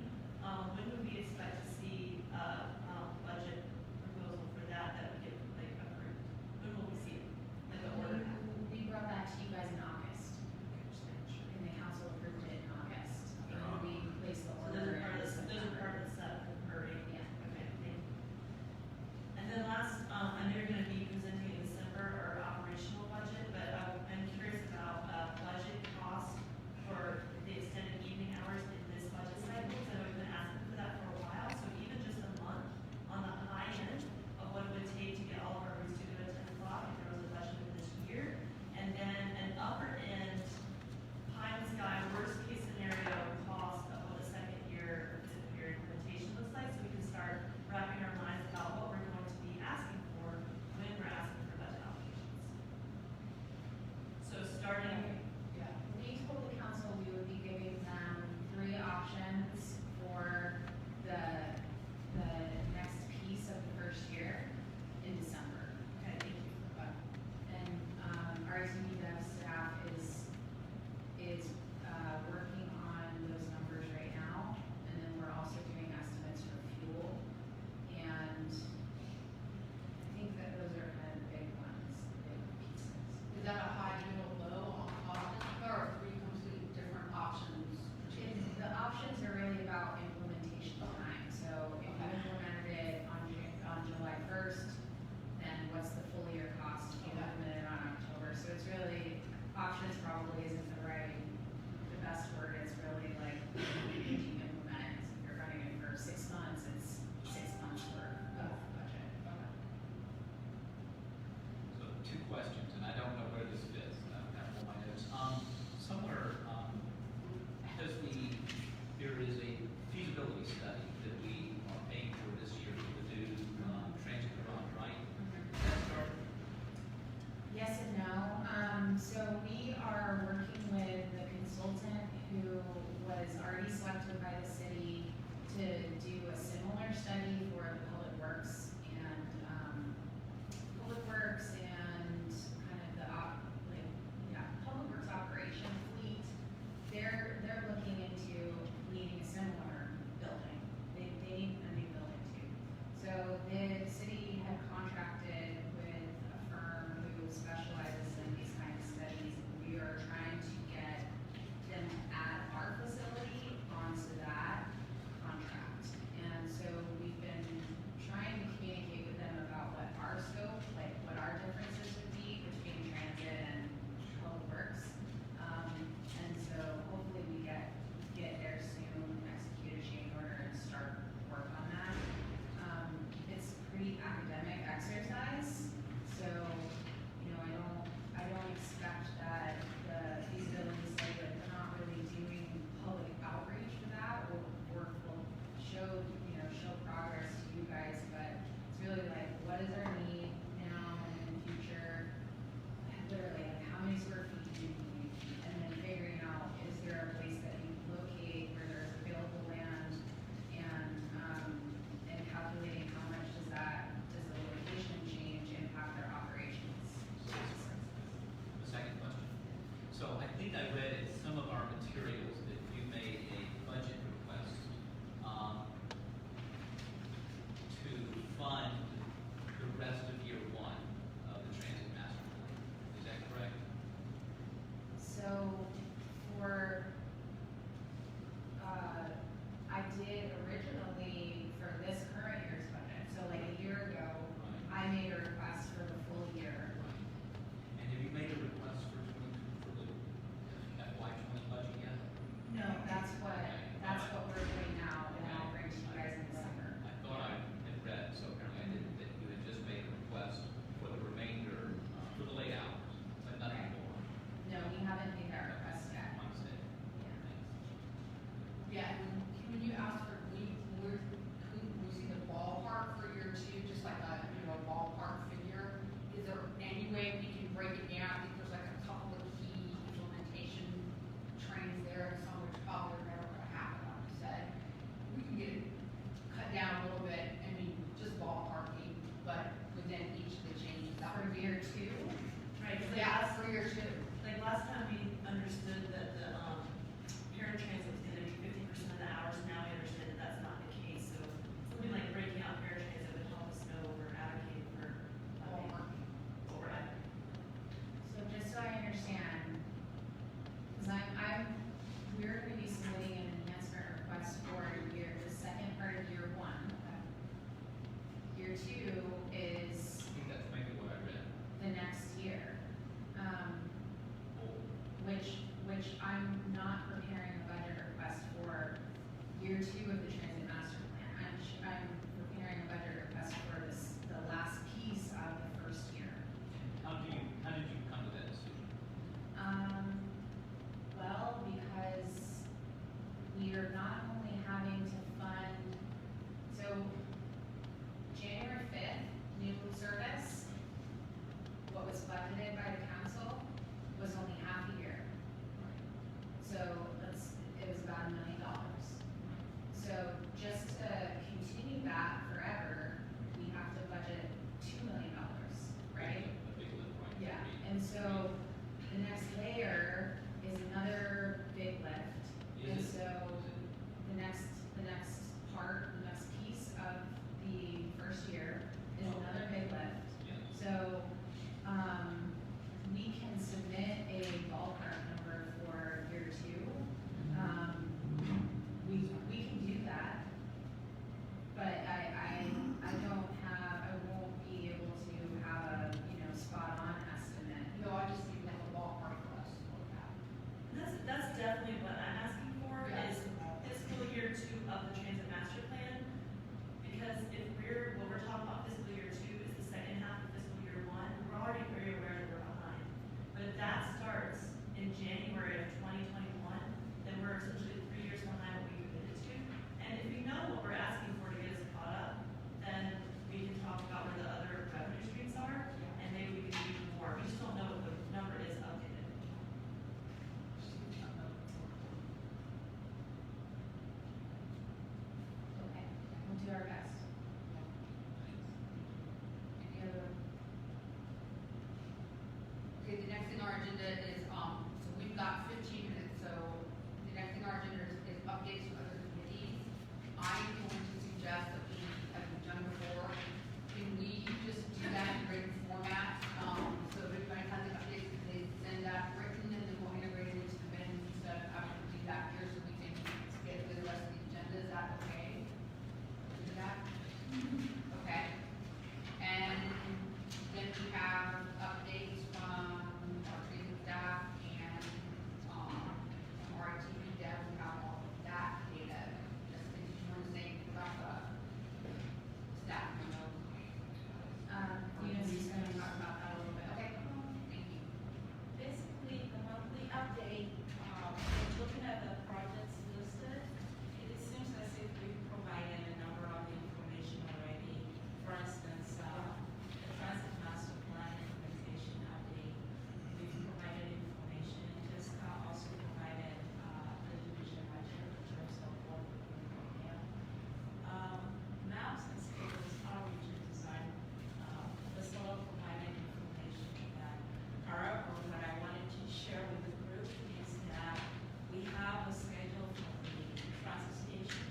When would we expect to see budget proposal for that would get like approved? When will we see it? Like the order? We brought that to you guys in August. And the council approved it in August. And then we placed the So order. those in are part September. of the setup already? Yeah. Okay, thank you. And then last, I know you're gonna be presenting in December our operational budget, but I'm curious about, budget cost for the extended evening hours in this budget cycle, because I know we've been asking for that for a while, so even just a month on the high end of what it would take to get all of our routes to go at 10 o'clock if there was a budget for this year, and then an upper end, pie in the sky, worst case scenario cost of what the second year of fiscal year implementation looks like, so we can start wrapping our minds about what we're going to be asking for when we're asking for budget allocations. So starting, Yeah, we told the council we would be giving them 3 options for the next piece of the first year in December. okay, thank you. And, RTP dev staff is working on those numbers right now. And then we're also doing estimates for fuel. And I think that those are kind of the big ones, the big pieces. Is that a high, middle, low on cost, or 3 complete different options? The options are really about implementation time, so if you implemented it on July 1st, then what's the full year cost if you implemented it on October? So it's really, options probably isn't the best word, it's really like, if you implement it, if you're running it for 6 months, it's 6 months worth of budget. So 2 questions, and I don't know where this fits, I don't have all my notes. Somewhere, there is a feasibility study that we are paying for this year for the new transit fund, right? Did that start? Yes and no. So we are working with the consultant who was already selected by the city to do a similar study for the Public Works and way we can break it down, I think there's like a couple of key implementation trains there, some of which probably are never gonna happen, like you said. We can get it cut down a little bit, I mean, just ballparking, but within each of the changes. That For would be year two, Right, 'cause like Yeah, last, for year two. like last time we understood that the, parent transit was gonna be 50% of the hours, now we understand that that's not the case, so something like breaking out parent transit would help us know what we're advocating for, what we're advocating. So just so I understand, because we're gonna be submitting an enhancement request for the second part of year one. Year two is I think that's maybe what I read. the next year, Oh, which I'm not preparing a budget request for year two of the transit master plan. I'm preparing a budget request for the last piece of the first year. how did you come to that decision? Well, because we are not only having to fund, so January 5th, new service, what was budgeted by the council was only half a year. So it was about $1 million. So just to continue that forever, we have to budget $2 million, right? A big lift, right? Yeah, and so the next layer is another big lift. And Is it? so the next part, the next piece of the first year is another big lift. Yeah. So, we can submit a ballpark number for year two. We can do that. But I won't be able to have a spot on estimate. No, I just need like a ballpark for us to look at. That's definitely what I'm asking for, Yeah. is fiscal year two of the transit master plan. Because what we're talking about fiscal year two is the second half of fiscal year one, we're already very aware that we're behind. But if that starts in January of 2021, then we're essentially 3 years behind what we committed to. And if we know what we're asking for to get us caught up, then we can talk about where the other revenue streams are, and maybe we can do more. We just don't know what the number is updated. Okay, we'll do our best. Any other? Okay, the next thing on our agenda is, so we've got 15 minutes, so the next thing on our agenda is updates to other committees. I'm going to suggest that we, as we've done before, can we just do that in written format? So if anybody has any updates, they send that written and then we'll integrate it into the minutes instead of having to do that here so we can get to the rest of the agenda. Is that okay? Do that? Okay. And then we have updates from our treatment staff and, RITP dev, we have all of that data. Just things you want to say about the staff memo. Eunice is gonna talk about that a little bit. Okay, thank you. Basically, the monthly update, looking at the projects listed, it seems as if we've provided a number of information already. For instance, the transit master plan implementation update, we've provided information. Jessica also provided the division budget in terms of what we're doing right now. Maps and schedules are region design, as well provided information in that. However, what I wanted to share with the group is that we have a schedule for the transit station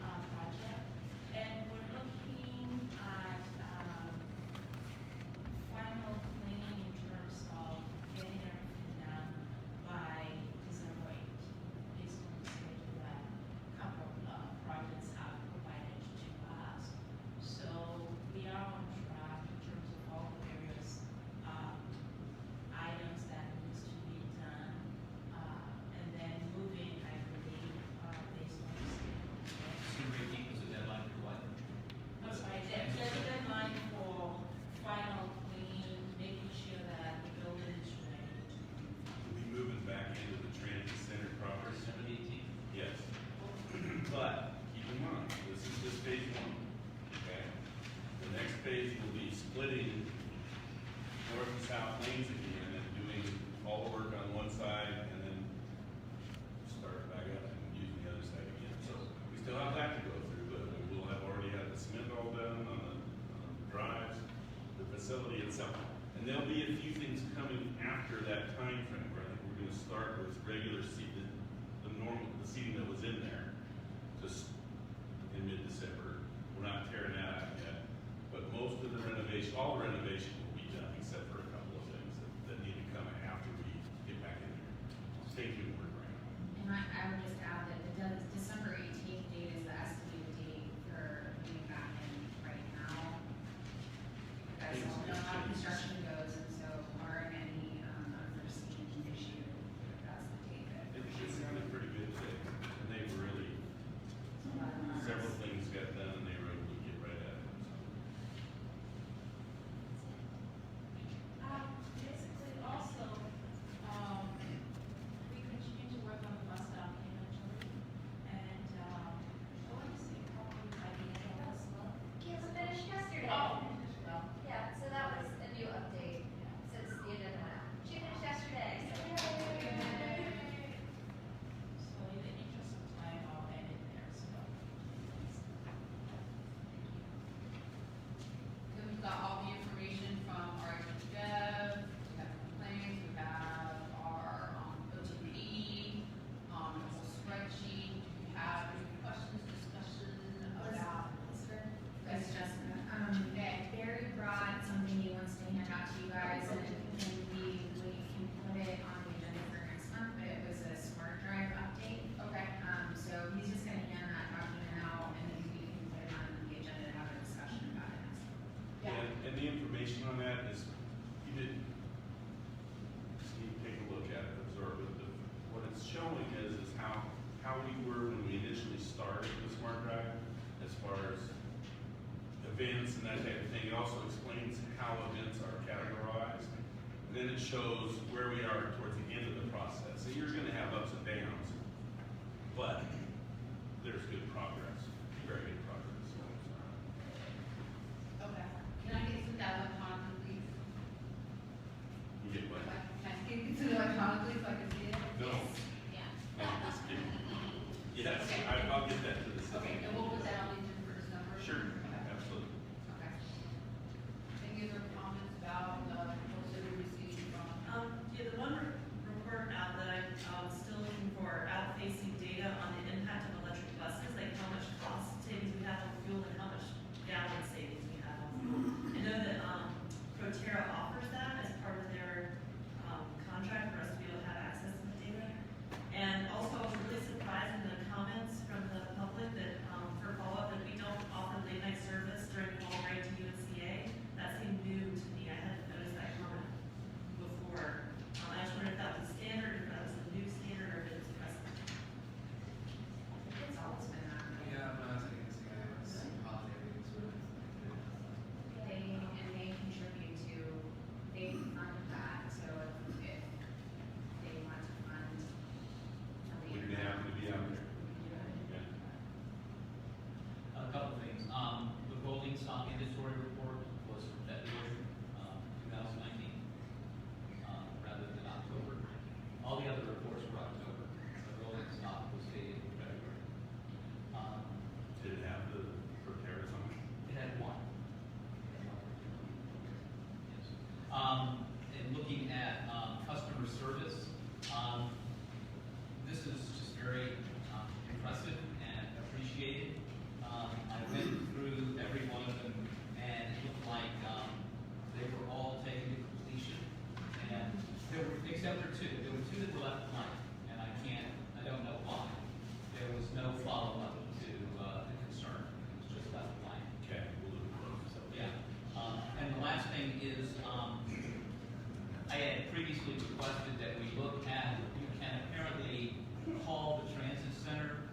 project, and we're looking at final cleaning in terms of getting everything done by December 8th, based on the schedule that a couple of projects have provided to us. So we are on track in terms of all the various items that needs to be done, and then moving, I believe, based on the schedule. So Ricky, was the deadline for what? I'm sorry, there's a deadline for final cleaning, making sure that the building is ready. We'll be moving back into the transit center property. December 18th? Yes. But keep in mind, this is just phase one, okay? The next phase will be splitting north and south lanes again and doing all the work on one side and then start back up and using the other side again. So we still have that to go through, but we will have already had the cement all done on the drives, the facility itself. And there'll be a few things coming after that time frame where I think we're gonna start with regular seating, the seating that was in there, just in mid-December. We're not tearing that out yet, but most of the renovation, all the renovation will be done except for a couple of things that need to come after we get back in there. Stay tuned, we're going. And I would just add that the December 18th date is the estimated date for getting back in right now. You guys all know how construction goes, and so barring any unforeseen issue, that's the date that. It sounded pretty good today, and they really, several things got done and they were able to get right at it. Basically, also, we continue to work on the bus stop inventory, and, I want to say probably by the end of this month. Can't finish yesterday. Well, Yeah, so that was a new update since the agenda went out. She finished yesterday, so yay. so in the interest of time, I'll end it there, so. So we've got all the information from our dev, we have complaints, we have our OTP, the whole spreadsheet. Do you have any questions, discussion about? That's Jessica. Okay. Barry brought something he wants to hand out to you guys, and we can put it on the agenda for next month, but it was a smart drive update. Okay. So he's just gonna hand that document out, and then we can put it on the agenda to have a discussion about it next month. Yeah. And the information on that is, you did, just need to take a look at it, absorb it. What it's showing is how we were when we initially started the smart drive, as far as events and that type of thing. It also explains how events are categorized. And then it shows where we are towards the end of the process. So you're gonna have ups and downs, but there's good progress, very good progress. So, Okay. Can I get some of that electronically, please? you get what? Can I get some electronically so I can see it? No. Yeah. No, just kidding. Yes, I'll get that to the city. Okay, and we'll put that on the agenda for December? Sure, Okay. absolutely. Okay. Any other comments about the proposal that we received from? Yeah, the one report out that I'm still looking for out-facing data on the impact of electric buses, like how much cost savings we have on fuel and how much gallon savings we have on fuel. I know that, Proterra offers that as part of their, contract for us to be able to have access to the data. And also, I was really surprised in the comments from the public that, for follow-up, that we don't offer late night service during fall break to UNCA. That seemed new to me. I hadn't noticed that comment before. I just wondered if that was standard, if that was a new standard, or if it was present. It's always been that way. Yeah, no, I was thinking the same, it was holiday weeks where. They contribute to, they fund that, so if they want to fund. We'd be happy to be out there. Yeah. A couple things. The rolling stock inventory report was from February, 2019, rather than October. All the other reports were October. The rolling stock was dated in February. Did it have the Proterra on it? It had one. Yes. And looking at, customer service, this is just very, impressive and appreciated. I went through every one of them, and it looked like, they were all taken to completion. And there were, except for two, there were two that were left blank, and I don't know why. There was no follow-up to, the concern, it was just left blank. Okay, we'll look close. So, yeah. And the last thing is, I had previously requested that we look at, you can apparently call the transit center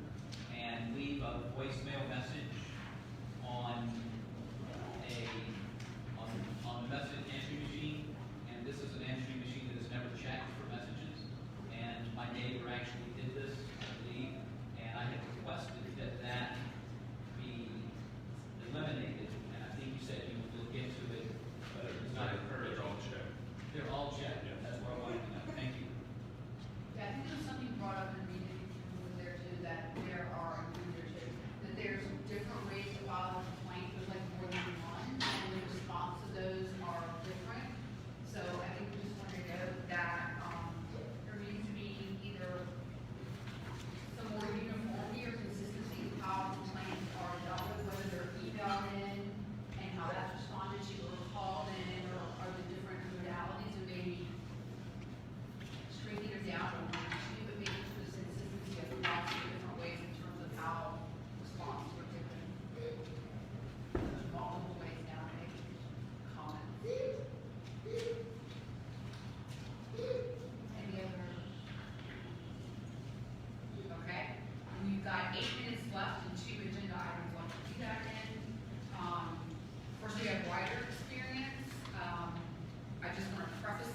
and leave a voicemail message on the message entry machine. And this is an entry machine that has never checked for messages. And my neighbor actually did this, I believe, and I had requested that be eliminated. And I think you said you would look into it, but it was not occurred. They're all checked. They're all checked.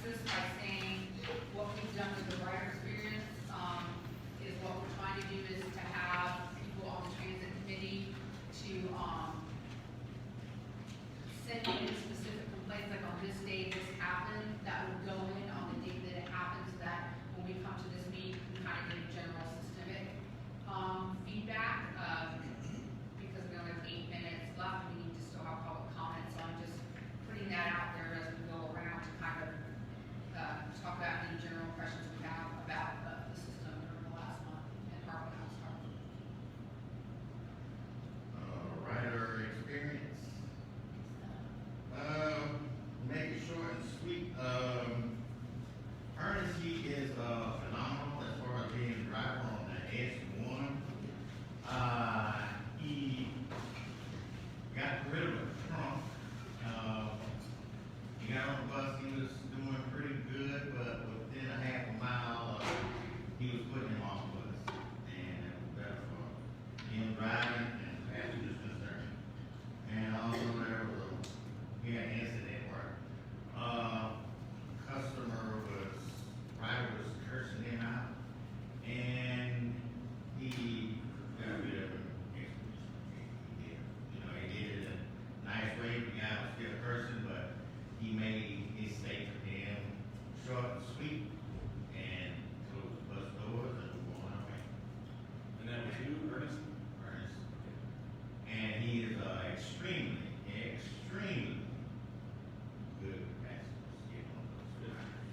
emphasis by saying what we've done with the rider experience, is what we're trying to do is to have people on the transit committee to, send in specific complaints, like on this day this happened, that would go in on the date that it happens, so that when we come to this meeting, we can kind of give general systemic, feedback, because we only have 8 minutes left, we need to still have public comment, so I'm just putting that out there as we go around to kind of, talk about any general questions we have about, the system during the last month and Harvard House. Rider experience. Make it short and sweet. Ernest, he is phenomenal as far as being a driver on the S1. He got rid of a trunk. He got on the bus, he was doing pretty good, but within a half a mile, he was putting him off the bus. And it was better for him driving and passengers concerned. And also there was we had an incident where rider was cursing him out, and he got rid of him. He did, he did it in a nice way. The guy was still cursing, but he made his statement to him short and sweet, and closed the bus doors and we were on our way. And that was who, Ernest? Ernest. And he is extremely good passengers. Get on those riders.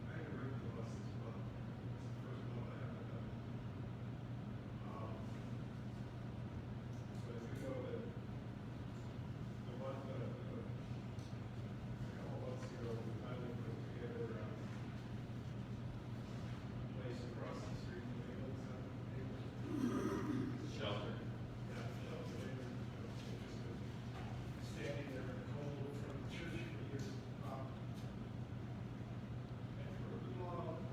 I had to rent the bus as well. It's the first one I ever done. So as you know that the one a couple months ago, we finally put together a place across the street from the old center. Shelter. Yeah, shelter. Just been standing there in the cold in front of the church for years. And for a long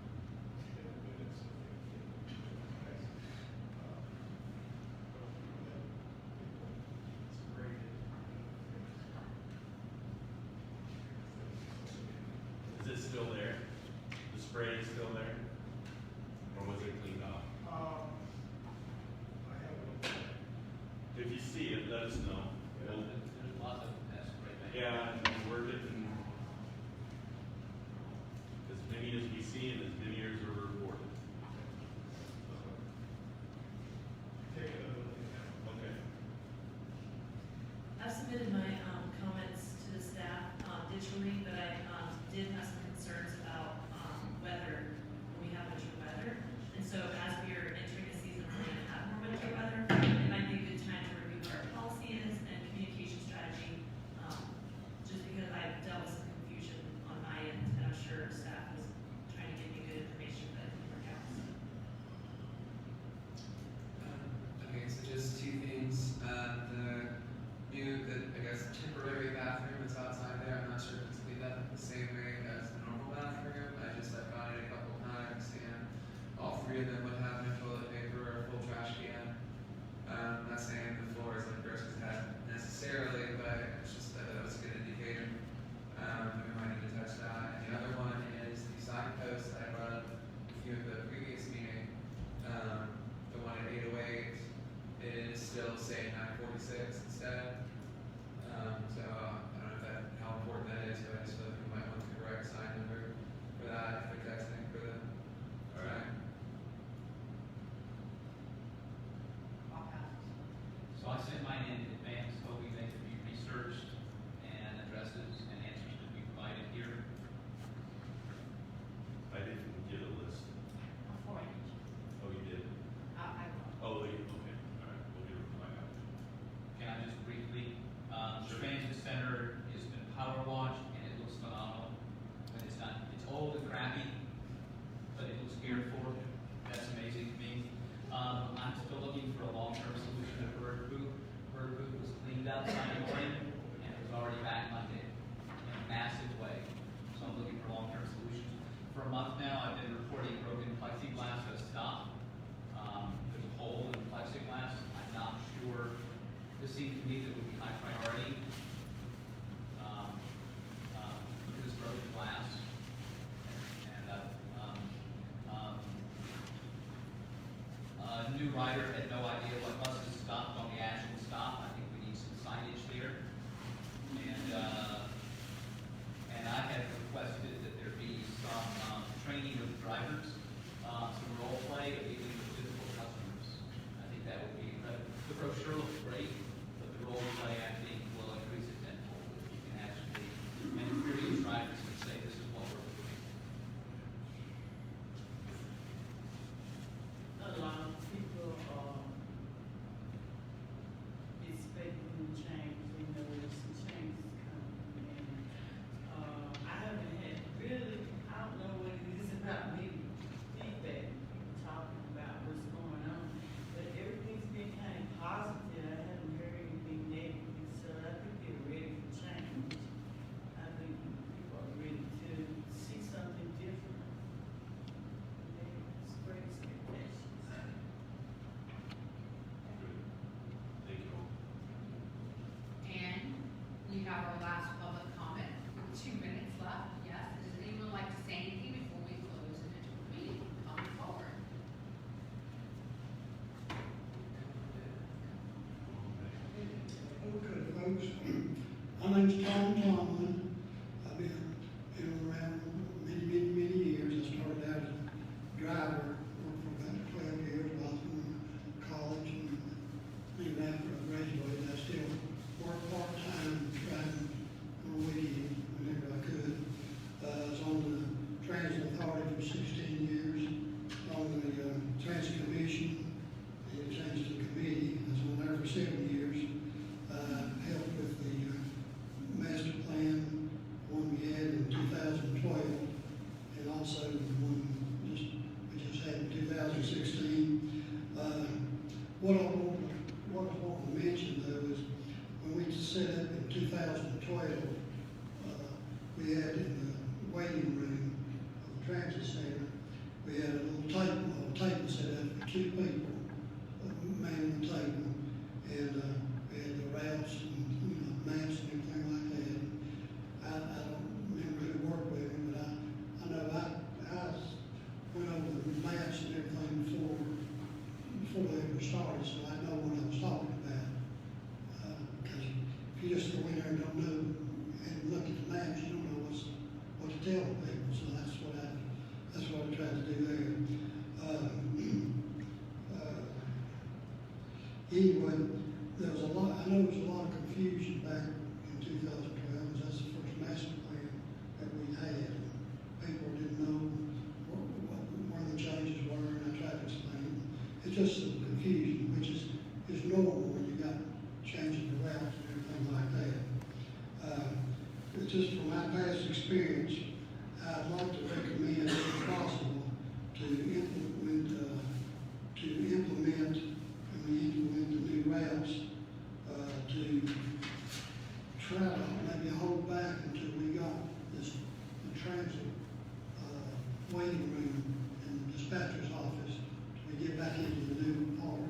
10 minutes, I think, guys, it's great. Is it still there? The spray is still there? Or was it cleaned off? I haven't. If you see it, let us know. We'll- There's lots of tests right back. Yeah, and we're getting as many as we see and as many as are reported. Take it a look. Okay. I've submitted my comments to the staff digitally, but I did have some concerns about weather, when we have winter weather. And so as we are entering a season where we're going to have more winter weather, it might be a good time to review what our policy is and communication strategy, just because I've dealt with some confusion on my end, and I'm sure staff is trying to give me good information, but it didn't work out. Okay, so just 2 things. I guess, temporary bathroom is outside there. I'm not sure if it's cleaned up the same way as the normal bathroom. I found it a couple times, and all 3 of them would have no toilet paper or a full trash can. I'm not saying the floor is like gross as that necessarily, but it's just that was a good indicator. We might need to touch that. And the other one is the signpost that I brought up with you at the previous meeting. The one at 808 is still saying 946 instead. So I don't know how important that is, but I just feel like we might want the correct sign number for that if they're texting for the sign. So I sent mine in advance, hoping they could be researched and addresses and answers could be provided here. I didn't get a list. Oh, you did? Oh, okay, all right, we'll get a reply out. Can I just briefly, the transit center has been power washed and it looks phenomenal. But it's old and crappy, have our last public comment, 2 minutes left, yes, does anyone like to say anything before we close and adjourn the meeting? Come forward. Okay, folks, my name's Tom Tomlin. I've been around many years. I started out as a driver, worked for about 12 years while I was in college, and even after I graduated, I still worked part-time driving on the weekend whenever I could. I was on the Transit Authority for 16 years, on the Transit Commission, and changed to committee. I was on there for 7 years. Helped with the master plan, one we had in 2012, and also the one we just had in 2016. What I want to mention though is when we set up in 2012, we had in the waiting room of the transit center, we had a little table set up for 2 people, manning the table, and we had the routes and maps and everything like that. I don't remember who worked with him, but I know I went over the maps and everything before they were started, so I know what I was talking about. Because if you just go in there and don't know and look at the maps, you don't know what to tell people. So that's what I tried to do there. Anyway, there was I know there was a lot of confusion back in 2012, because that's the first master plan that we had. People didn't know where the changes were, and I tried to explain it. It's just some confusion, which is normal when you got changing the routes and everything like that. It's just from my past experience, I'd like to recommend, if possible, to implement the new routes, to try to maybe hold back until we got the transit waiting room in the dispatcher's office till we get back into the new part.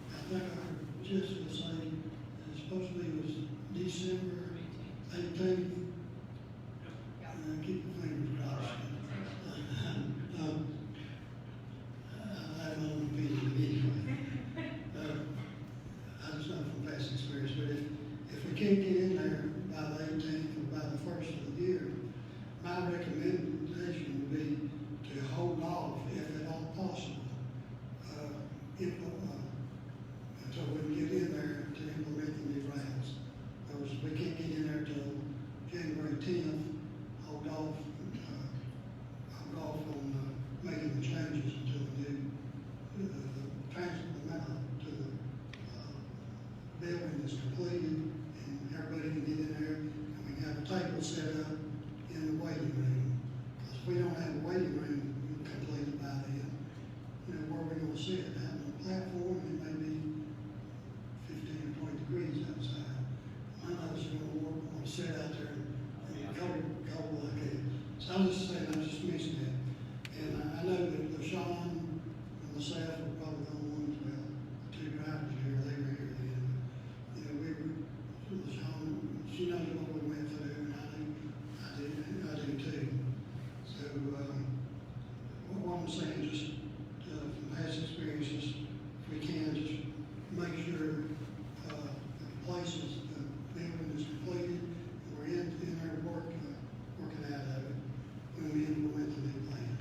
I think I heard Jessica say it's supposed to be December 18th. Keep your fingers crossed. I have my own opinion anyway. I just know from past experience, but if we can't get in there by the 18th or by the 1st of the year, my recommendation would be to hold off, if at all possible, until we can get in there to implement the new routes. Because we can't get in there till January 10th, hold off on making the changes until the transit amount to the building is completed, and everybody can get in there, and we can have a table set up in the waiting room. Because if we don't have a waiting room completed by then, where are we gonna sit? Out on a platform, it may be 15 or 20 degrees outside. None of us are gonna sit out there and cold like that. So I'm just saying, I just mentioned that. And I know that LaShawn and myself are probably the only ones, well, the 2 drivers here, they were here then. LaShawn, she knows what we went through, and I do too. So, what I'm saying, just from past experiences, if we can, just make sure the places, the building is completed, and we're in there working out of it when we implement the new plan.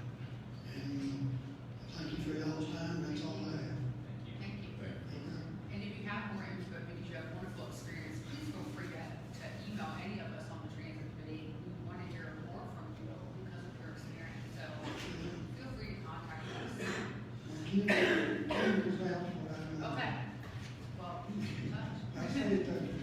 And thank you for y'all's time. That's all I have. Thank you. Okay. And if you have more input, because you have wonderful experience, please feel free to email any of us on the transit committee. We want to hear more from you because of your experience. So feel free to contact us. Keep it out what I know. Okay. Well, keep in touch. I say that